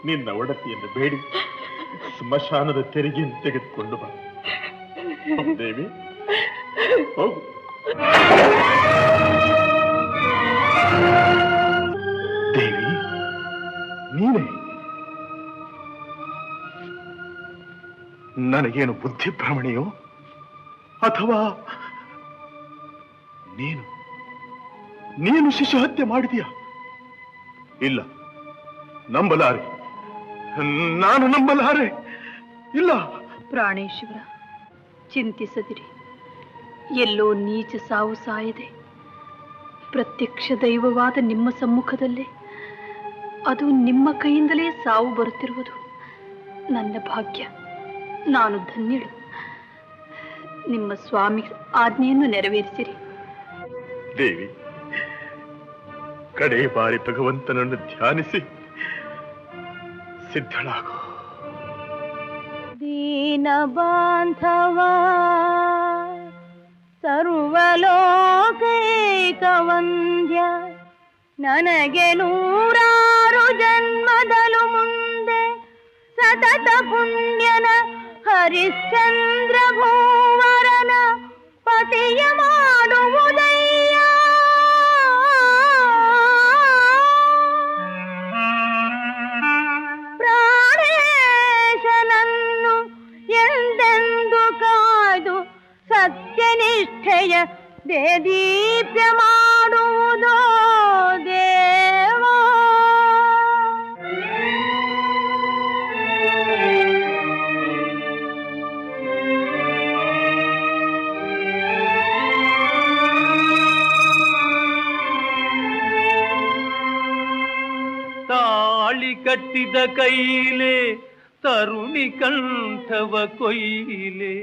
ನಿನ್ನ ಒಡತಿಯನ್ನು ಬೇಡಿ ಸ್ಮಶಾನದ ತೆರಿಗೆಯನ್ನು ತೆಗೆದುಕೊಂಡು ಬಾ. ದೇವಿ ಹೋಗು. ದೇವಿ, ನೀನೇ? ನನಗೇನು ಬುದ್ಧಿ ಭ್ರಮಣೆಯೋ ಅಥವಾ ನೀನು ಶಿಶು ಹತ್ಯೆ ಮಾಡಿದೀಯಾ? ಇಲ್ಲ, ನಂಬಲಾರೆ, ನಾನು ನಂಬಲಾರೆ. ಇಲ್ಲ. ಪ್ರಾಣೇಶ್ವರ, ಚಿಂತಿಸದಿರಿ. ಎಲ್ಲೋ ನೀಚ ಸಾವು ಸಾಯದೆ ಪ್ರತ್ಯಕ್ಷ ದೈವವಾದ ನಿಮ್ಮ ಸಮ್ಮುಖದಲ್ಲೇ ಅದು ನಿಮ್ಮ ಕೈಯಿಂದಲೇ ಸಾವು ಬರುತ್ತಿರುವುದು ನನ್ನ ಭಾಗ್ಯ. ನಾನು ಧನ್ಯಳು. ನಿಮ್ಮ ಸ್ವಾಮಿ ಆಜ್ಞೆಯನ್ನು ನೆರವೇರಿಸಿರಿ. ದೇವಿ, ಕಡೆ ಬಾರಿ ಭಗವಂತನನ್ನು ಧ್ಯಾನಿಸಿ ಸಿದ್ಧಳಾಗು. ದೀನ ಬಾಂಧವ ಸರ್ವಲೋಕೈಕ ವಂದ್ಯ, ನನಗೆ 100 ಜನ್ಮದಲು ಮುಂದೆ ಸತತ ಪುಣ್ಯನ ಹರಿಶ್ಚಂದ್ರ ಭೂವರನ ಪತಿಯ ಮಾಡುವುದಯ್ಯ. ಪ್ರಾಣೇಶನನ್ನು ಎಂದೆಂದು ಕಾಯ್ದು ಸತ್ಯನಿಷ್ಠೆಯ ದೇದೀಪ್ಯ ಮಾಡುವುದೋ ದೇವ. ತಾಳಿ ಕಟ್ಟಿದ ಕೈಲೆ ತರುಣಿ ಕಂಠವ ಕೊಯ್ಲೆ,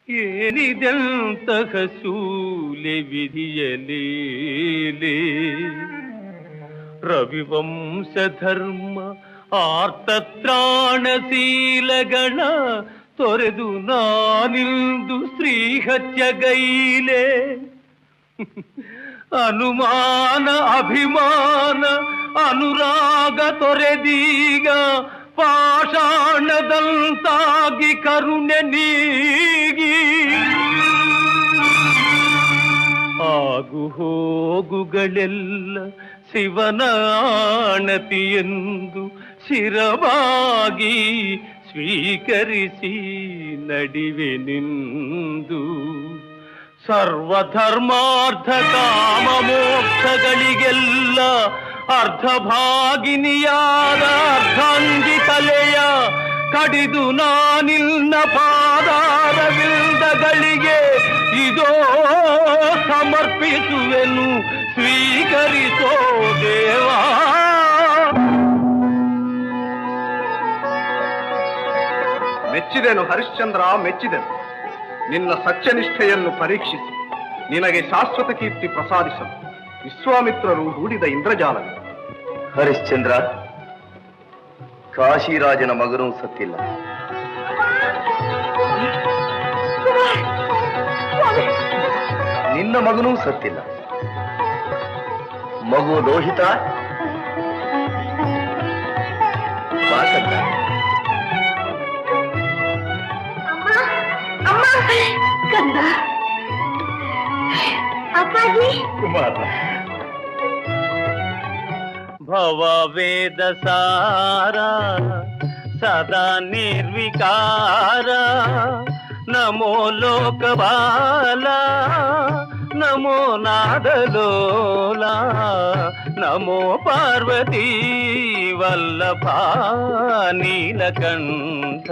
ಏನಿದೆಂತಹ ಸೂಲೆ ವಿಧಿಯಲೀಲೆ. ರವಿವಂಶ ಧರ್ಮ ಆರ್ತತ್ರಾಣಶೀಲಗಣ ತೊರೆದು ನಾನಿಂದು ಶ್ರೀಹತ್ಯಗೈಲೆ. ಅನುಮಾನ ಅಭಿಮಾನ ಅನುರಾಗ ತೊರೆದೀಗ ಪಾಷಾಣದಂತಾಗಿ ಕರುಣೆ ನೀಗಿ. ಆಗು ಹೋಗುಗಳೆಲ್ಲ ಶಿವನ ಆಣತಿಯೆಂದು ಶಿರವಾಗಿ ಸ್ವೀಕರಿಸಿ ನಡಿವೆ ನಿಂದು. ಸರ್ವಧರ್ಮಾರ್ಥ ಕಾಮ ಮೋಕ್ಷಗಳಿಗೆಲ್ಲ ಅರ್ಧಭಾಗಿನಿಯಾದ ಅರ್ಧಾಂಗಿ ತಲೆಯ ಕಡಿದು ನಾನಿನ್ನ ಪಾದಾರವಿಂದಗಳಿಗೆ ಇದೋ ಸಮರ್ಪಿಸುವೆನು, ಸ್ವೀಕರಿಸೋ ದೇವಾ. ಮೆಚ್ಚಿದೆನು ಹರಿಶ್ಚಂದ್ರ, ಮೆಚ್ಚಿದೆನು. ನಿನ್ನ ಸತ್ಯನಿಷ್ಠೆಯನ್ನು ಪರೀಕ್ಷಿಸಿ ನಿನಗೆ ಶಾಶ್ವತ ಕೀರ್ತಿ ಪ್ರಸಾದಿಸಲು ವಿಶ್ವಾಮಿತ್ರರು ಹೂಡಿದ ಇಂದ್ರಜಾಲವೇ. ಹರಿಶ್ಚಂದ್ರ, ಕಾಶಿರಾಜನ ಮಗನೂ ಸತ್ತಿಲ್ಲ. ನಿನ್ನ ಮಗನೂ ಸತ್ತಿಲ್ಲ. ಮಗು ಲೋಹಿತ ಕಂದ, ಅಪ್ಪಾಜಿ. ಕುಮಾರ, ಭವ ವೇದ ಸಾರ ಸದಾ ನಿರ್ವಿಕಾರ, ನಮೋ ಲೋಕಬಾಲ ನಮೋ ನಾದಲೋಲ, ನಮೋ ಪಾರ್ವತಿ ವಲ್ಲಭ ನೀಲಕಂಠ,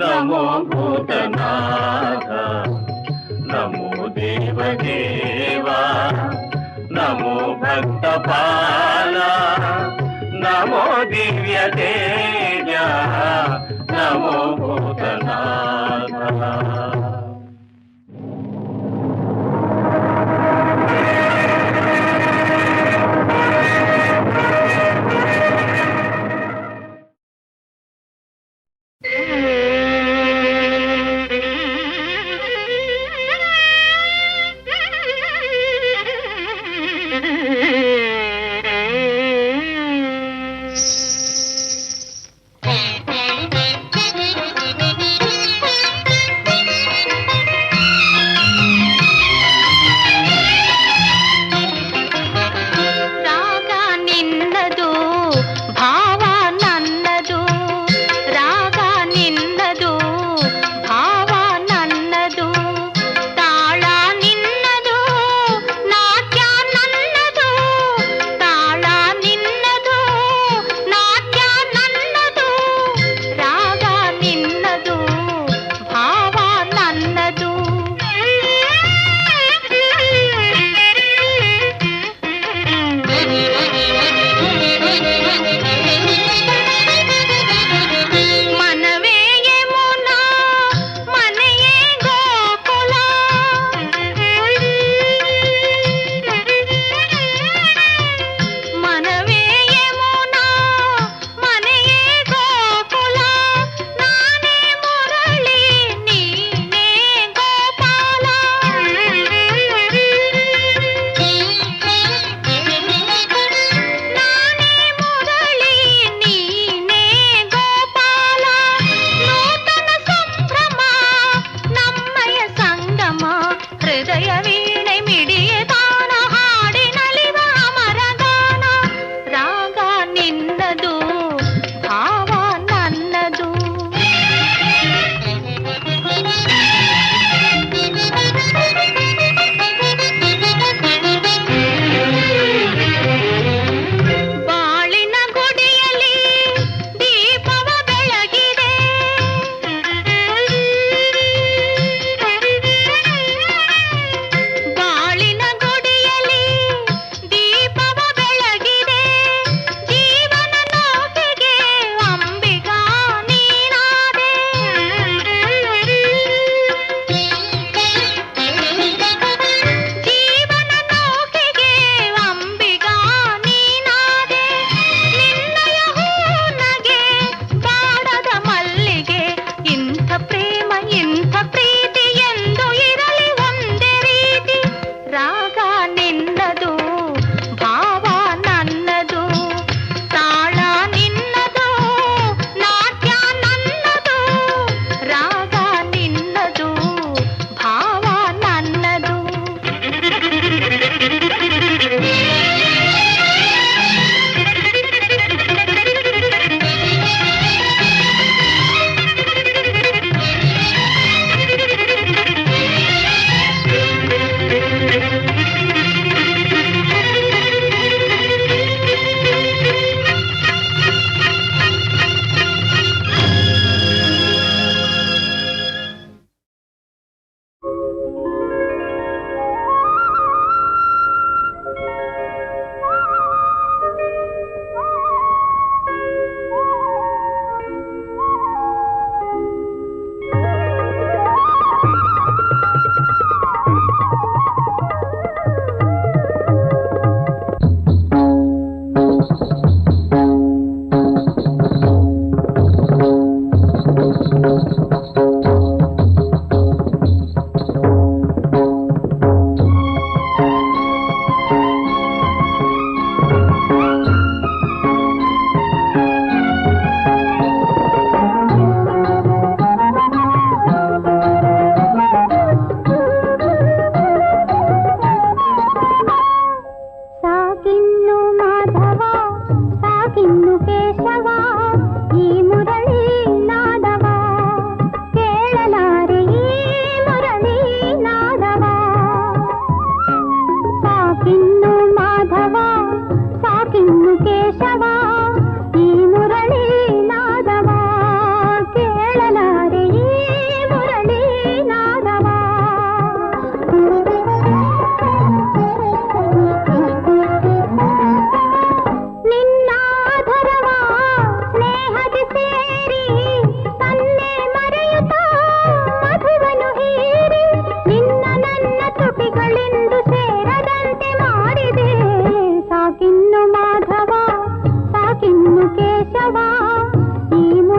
ನಮೋ ಭೂತನಾಥ ನಮೋ ದೇವದೇವ, ನಮೋ ಭಕ್ತಪಾಲ ನಮೋ ದಿವ್ಯ ತೇಜ, ನಮೋ ಭೂತನಾಥ.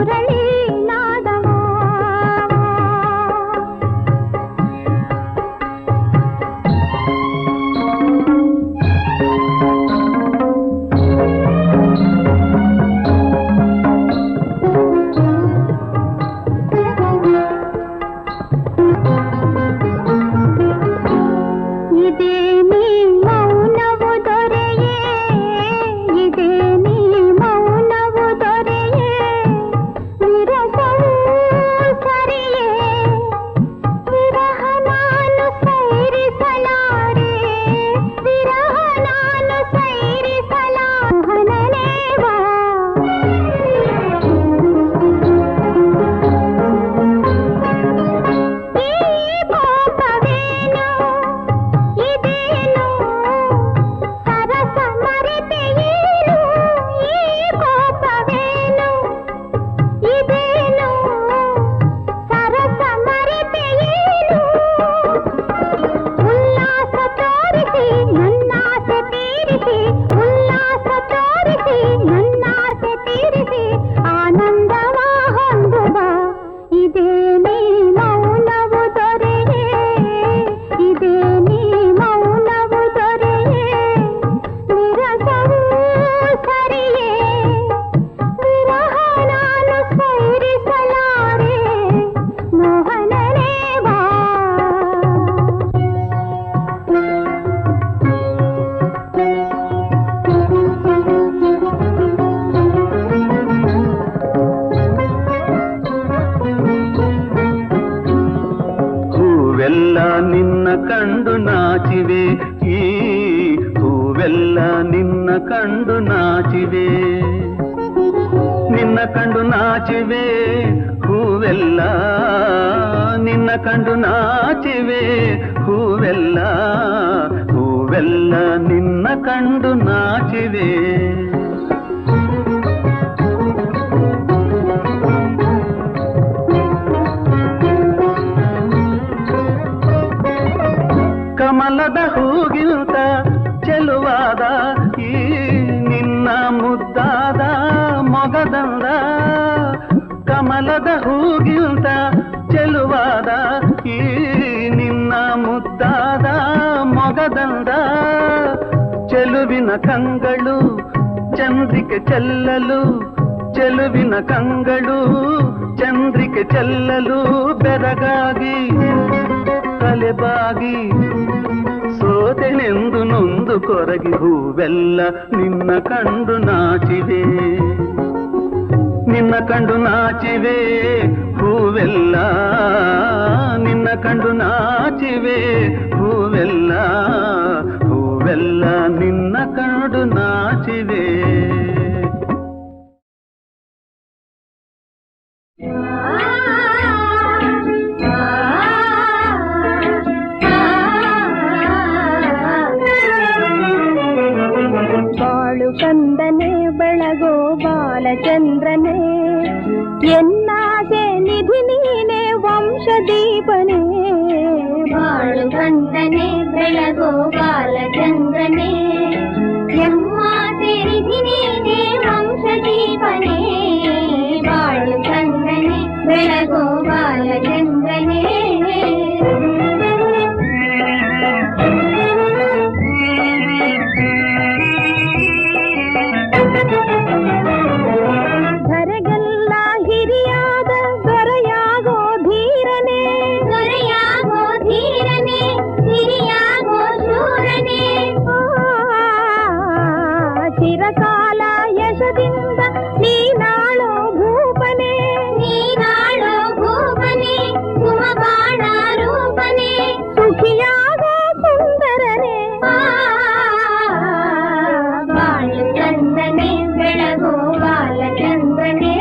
ಮುರಳಿ ನಾದವ ಇದೇ ನೀ ಮೌನವು ದೊರೆಯೇ ಇದೇ ನೀ ಮೌನವು ದೊರೆಯೇ ವಿರಸವೂ ಸರಿಯೇ ವಿರಹ ನಾನು ಸೈರಿಸಲಾರೆ ವಿರಹ ನಾನು ಸೈರಿಸಲಾಹನನೇವಾ ಈ ಪಾಪವೇನು ಇದೇನು ಸರಸ ಮರೆತೆಯೇನು ಈ ಪಾಪವೇನು ಇದೇನು ಸರಸ ಮರೆತೆಯೇನು ಉಲ್ಲಾಸ ತೋರಿಸಿ ನನ್ನಾಸೆ ತೀರಿಸಿ ಉಲ್ಲಾಸ ತೋರಿಸಿ ನನ್ನಾಸೆ ತೀರಿಸಿ ಆನಂದವ ಹೊಂದುವ ಇದೇ ನೀ ಮೌನವು ದೊರೆಯೇ ಇದೇ ನೀ ಮೌನವು ದೊರೆಯೇ ವಿರಸವೂ ಸರಿಯೇ ವಿರಹ ನಾನು ಸೈರಿಸಲಾರೆ ಮೋಹನನೇವಾ ಹೂವೆಲ್ಲ ನಿನ್ನ ಕಂಡು ನಾಚಿವೆ ಈ ಹೂವೆಲ್ಲ ನಿನ್ನ ಕಂಡು ನಾಚಿವೆ ನಿನ್ನ ಕಂಡು ನಾಚಿವೆ ಹೂವೆಲ್ಲ ನಿನ್ನ ಕಂಡು ನಾಚಿವೆ ಹೂವೆಲ್ಲ ಹೂವೆಲ್ಲ ನಿನ್ನ ಕಂಡು ನಾಚಿವೆ ಕಮಲದ ಹೂಗಿಂತ ಚೆಲುವಾದ ಈ ನಿನ್ನ ಮುದ್ದಾದ ಮೊಗದಂದ ಕಮಲದ ಹೂಗಿಂತ ಚೆಲುವಾದ ಈ ನಿನ್ನ ಮುದ್ದಾದ ಮೊಗದಂದ ಚೆಲುವಿನ ಕಂಗಳು ಚಂದ್ರಿಕೆ ಚೆಲ್ಲಲು ಚೆಲುವಿನ ಕಂಗಳು ಚಂದ್ರಿಕೆ ಚೆಲ್ಲಲು ಬೆರಗಾಗಿ ತಲೆಬಾಗಿ ಸೋತೆನೆಂದು ನೊಂದು ಕೊರಗಿ ಹೂವೆಲ್ಲ ನಿನ್ನ ಕಂಡು ನಾಚಿವೆ ನಿನ್ನ ಕಂಡು ನಾಚಿವೆ ಹೂವೆಲ್ಲ ನಿನ್ನ ಕಂಡು ನಾಚಿವೆ ಹೂವೆಲ್ಲ ಹೂವೆಲ್ಲ ನಿನ್ನ ಕಂಡು ನಾಚಿವೆ ಬಾಳು ಕಂದನೆ ಬೆಳಗೋ ಬಾಲಚಂದ್ರನೇ ಎನ್ನಾಸೆ ನಿಧಿ ನೀನೆ ವಂಶದೀಪನೇ ಬಾಳು ಕಂದನೆ ಬೆಳಗೋ ಬಾಲಚಂದ್ರನೇ ಎನ್ನಾಸೆ ನಿಧಿ ನೀನೆ ವಂಶದೀಪನೇ ಬಾಳು ಕಂದನೆ ಬೆಳಗೋ ಬಾಲಚಂದ್ರನೇ ಧರೆಗೆಲ್ಲ ಹಿರಿಯಾದ ದೊರೆಯಾಗೋ ಧೀರನೇ ದೊರೆಯಾಗೋ ಧೀರನೇ ಹಿರಿಯಾಗೋ ಶೂರನೇ ಚಿರಕಾಲ ಯಶದಿಂದ ನೀನಾಳೋ ಭೂಪನೇ ನೀನಾಳೋ ಭೂಪನೇ ಸುಮಬಾಣ ರೂಪನೇ ಸುಖಿಯಾಗೋ ಸುಂದರನೇ ಬಾಳು ಚಂದನೆ ಬೆಳಗೋ ಬಾಲಚಂದ್ರನೇ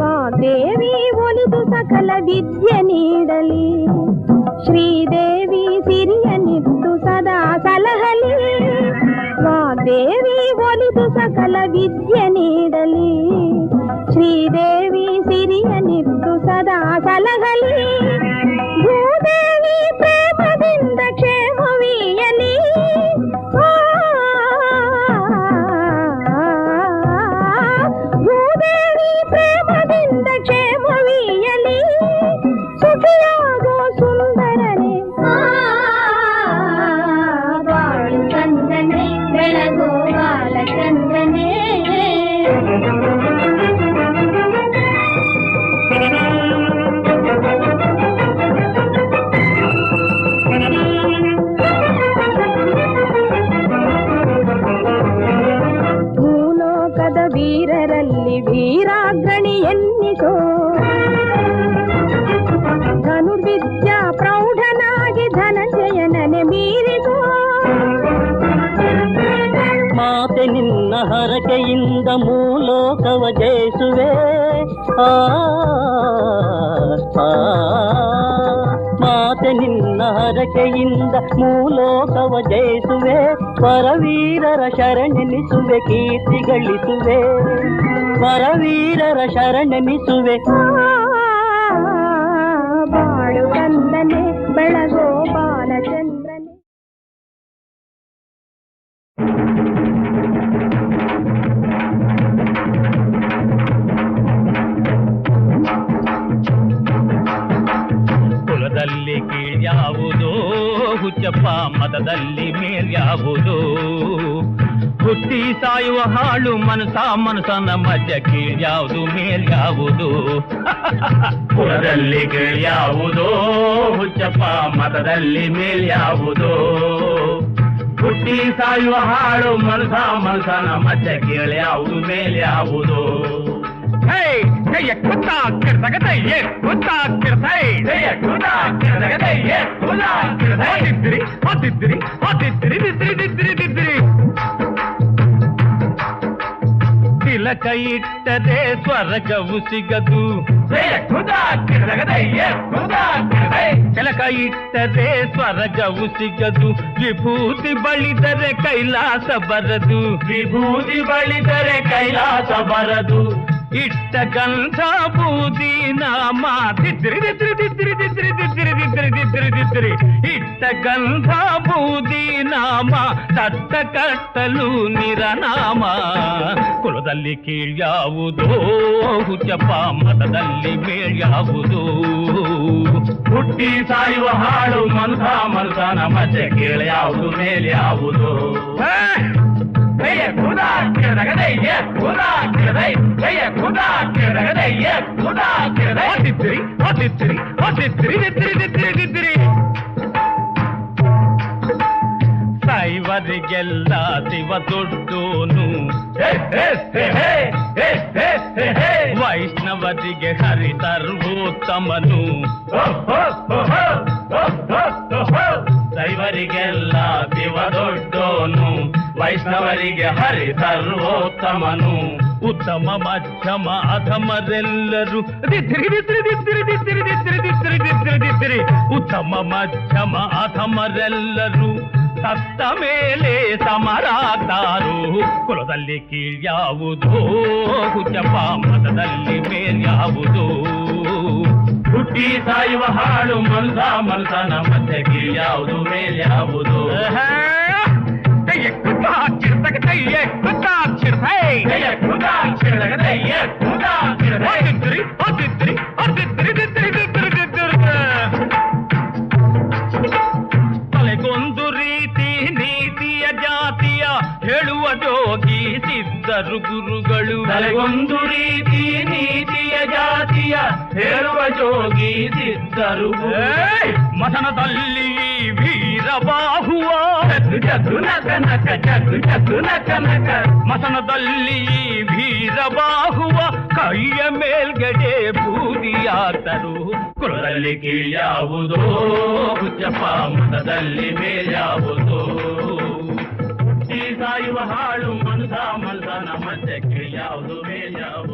ವಾಗ್ದೇವಿ ಒಲಿದು ಸಕಲ ವಿದ್ಯೆ ನೀಡಲಿ ಶ್ರೀದೇವಿ ಸಿರಿಯನಿತ್ತು ಸದಾ ಸಲಹಲಿ ವಾಗ್ದೇವಿ ಒಲಿದು ಸಕಲ ವಿದ್ಯೆ ನೀಡಲಿ ಶ್ರೀದೇವಿ ಹಿರಿಯನಿದ್ದು ಸದಾ ಸಲಹಲಿ ಭೂದೇವಿ ಪ್ರೇಮದಿಂದ ಕ್ಷೇಮವೀಯಲಿ ಭೂದೇವಿ ಪ್ರೇಮದಿಂದ ಕ್ಷೇಮವೀಯಲಿ ಸುಖಿಯಾಗೋ ಸುಂದರನೇ ಬಾಳು ಚಂದನೆ ಬೆಳಗೋ ಬಾಲಚಂದ್ರನೇ ಭೂಲೋಕದ ವೀರರಲ್ಲಿ ವೀರಾಗ್ರಣಿ ಎನ್ನಿಸೋ ಧನುರ್ವಿದ್ಯಾ ಪ್ರೌಢನಾಗಿ ಧನಂಜಯನನೆ ಮೀರಿಸೋ ಮಾತೆ ನಿನ್ನ ಹರಕೆಯಿಂದ ಮೂಲೋಕವ ಜಯಿಸುವೆ ಮಾತೆ ನಿನ್ನ ಹರಕೆಯಿಂದ ಮೂಲೋಕವ ಜಯಿಸುವೆ ಪರವೀರರ ಶರಣೆನಿಸುವೆ ಕೀರ್ತಿ ಗಳಿಸುವೆ ಪರವೀರರ ಶರಣೆನಿಸುವೆ ಬಾಳು ಚಂದನೆ ಬೆಳಗೋ ಬಾಲಚಂದ್ರನೇ ಕುಲದಲ್ಲಿ ಕೀಳ್ಯಾವುದೋ ಹುಚ್ಚಪ್ಪ ಮತದಲ್ಲಿ ಮೇಲ್ಯಾವುದೋ ಹುಟ್ಟಿ ಸಾಯುವ ಹಾಳು ಮನಸನ ಮಧ್ಯ ಕೀಳ್ಯಾವುದು ಮೇಲ್ಯಾವುದು ಕುಲದಲ್ಲಿ ಕೀಳ್ಯಾವುದೋ ಹುಚ್ಚಪ್ಪ ಮತದಲ್ಲಿ ಮೇಲ್ಯಾವುದೋ ಹುಟ್ಟಿ ಸಾಯುವ ಹಾಳು ಮನಸನ ಮಧ್ಯ ಕೀಳ್ಯಾವುದು ಮೇಲ್ಯಾವುದು ತಿಲಕ ಇಟ್ಟರೆ ಸ್ವರ್ಗವು ಸಿಗದು ತಿಲಕ ಇಟ್ಟರೆ ಸ್ವರ್ಗವು ಸಿಗದು ವಿಭೂತಿ ಬಳಿದರೆ ಕೈಲಾಸ ಬರದು ವಿಭೂತಿ ಬಳಿದರೆ ಕೈಲಾಸ ಬರದು ಇಟ್ಟ ಗಂಧ ಬೂದಿ ನಾಮ ದಿದ್ರಿ ಇಟ್ಟ ಗಂಧ ಬೂದಿ ನಾಮ ತಟ್ಟ ಕಟ್ಟಲು ನಿರನಾಮ ಕುಲದಲ್ಲಿ ಕೀಳ್ಯಾವುದೋ ಹುಚ್ಚಪ್ಪ ಮತದಲ್ಲಿ ಮೇಳ್ಯಾವುದೋ ಹುಟ್ಟಿ ಸಾಯುವ ಹಾಳು ಮನಸನ ಮಧ್ಯೆ ಕೀಳ್ಯಾವುದು ಮೇಲ್ಯಾವುದು ಸೈವರಿಗೆಲ್ಲ ಶಿವ ದೊಡ್ಡೋನು ವೈಷ್ಣವರಿಗೆ ಹರಿ ಸರ್ವೋತ್ತಮನು ದೈವರಿಗೆಲ್ಲ ಶಿವ ದೊಡ್ಡೋನು ವೈಷ್ಣವರಿಗೆ ಹರಿ ಸರ್ವೋತ್ತಮನು ಉತ್ತಮ ಮಧ್ಯಮ ಅಧಮರೆಲ್ಲರೂ ಉತ್ತಮ ಮಧ್ಯಮ ಅಧಮರೆಲ್ಲರೂ ಸತ್ತ ಮೇಲೆ ಸಮರಾಗ್ತಾರು ಕುಲದಲ್ಲಿ ಕೀಳ್ಯಾವುದೋ ಹುಚ್ಚಪ್ಪ ಮತದಲ್ಲಿ ಮೇಲ್ಯಾವುದೋ ಹುಟ್ಟಿ ಸಾಯುವ ಹಾಳು ಮನಸನ ಮಧ್ಯೆ ಕೀಳ್ಯಾವುದು ಮೇಲ್ಯಾವುದು ತಲೆಗೊಂದು ರೀತಿ ನೀತಿಯ ಜಾತಿಯ ಹೇಳುವ ಜೋಗಿ ಸಿದ್ಧರು ಗುರುಗಳು ತಲೆಗೊಂದು ರೀತಿ ನೀತಿಯ ಜಾತಿಯ ಹೇಳುವ ಜೋಗಿ ಸಿದ್ಧರು ಮಸನದಲ್ಲಿ ವೀರಬಾಹುವ ಜಗ್ಗು ನಕ ನಕ ಜಗ್ಗು ನಕ ನಕ ಮಸನದಲ್ಲಿ ವೀರಬಾಹುವ ಕೈಯ ಮೇಲ್ಗಡೆ ಬೂದಿಯಾತರು ಕುಲದಲ್ಲಿ ಕೀಳ್ಯಾವುದೋ ಹುಚ್ಚಪ್ಪ ಮತದಲ್ಲಿ ಮೇಲ್ಯಾವುದೋ ಹುಟ್ಟಿ ಸಾಯುವ ಹಾಳು ಮನಸನ ಮಧ್ಯೆ ಕೀಳ್ಯಾವುದು ಮೇಲ್ಯಾವುದು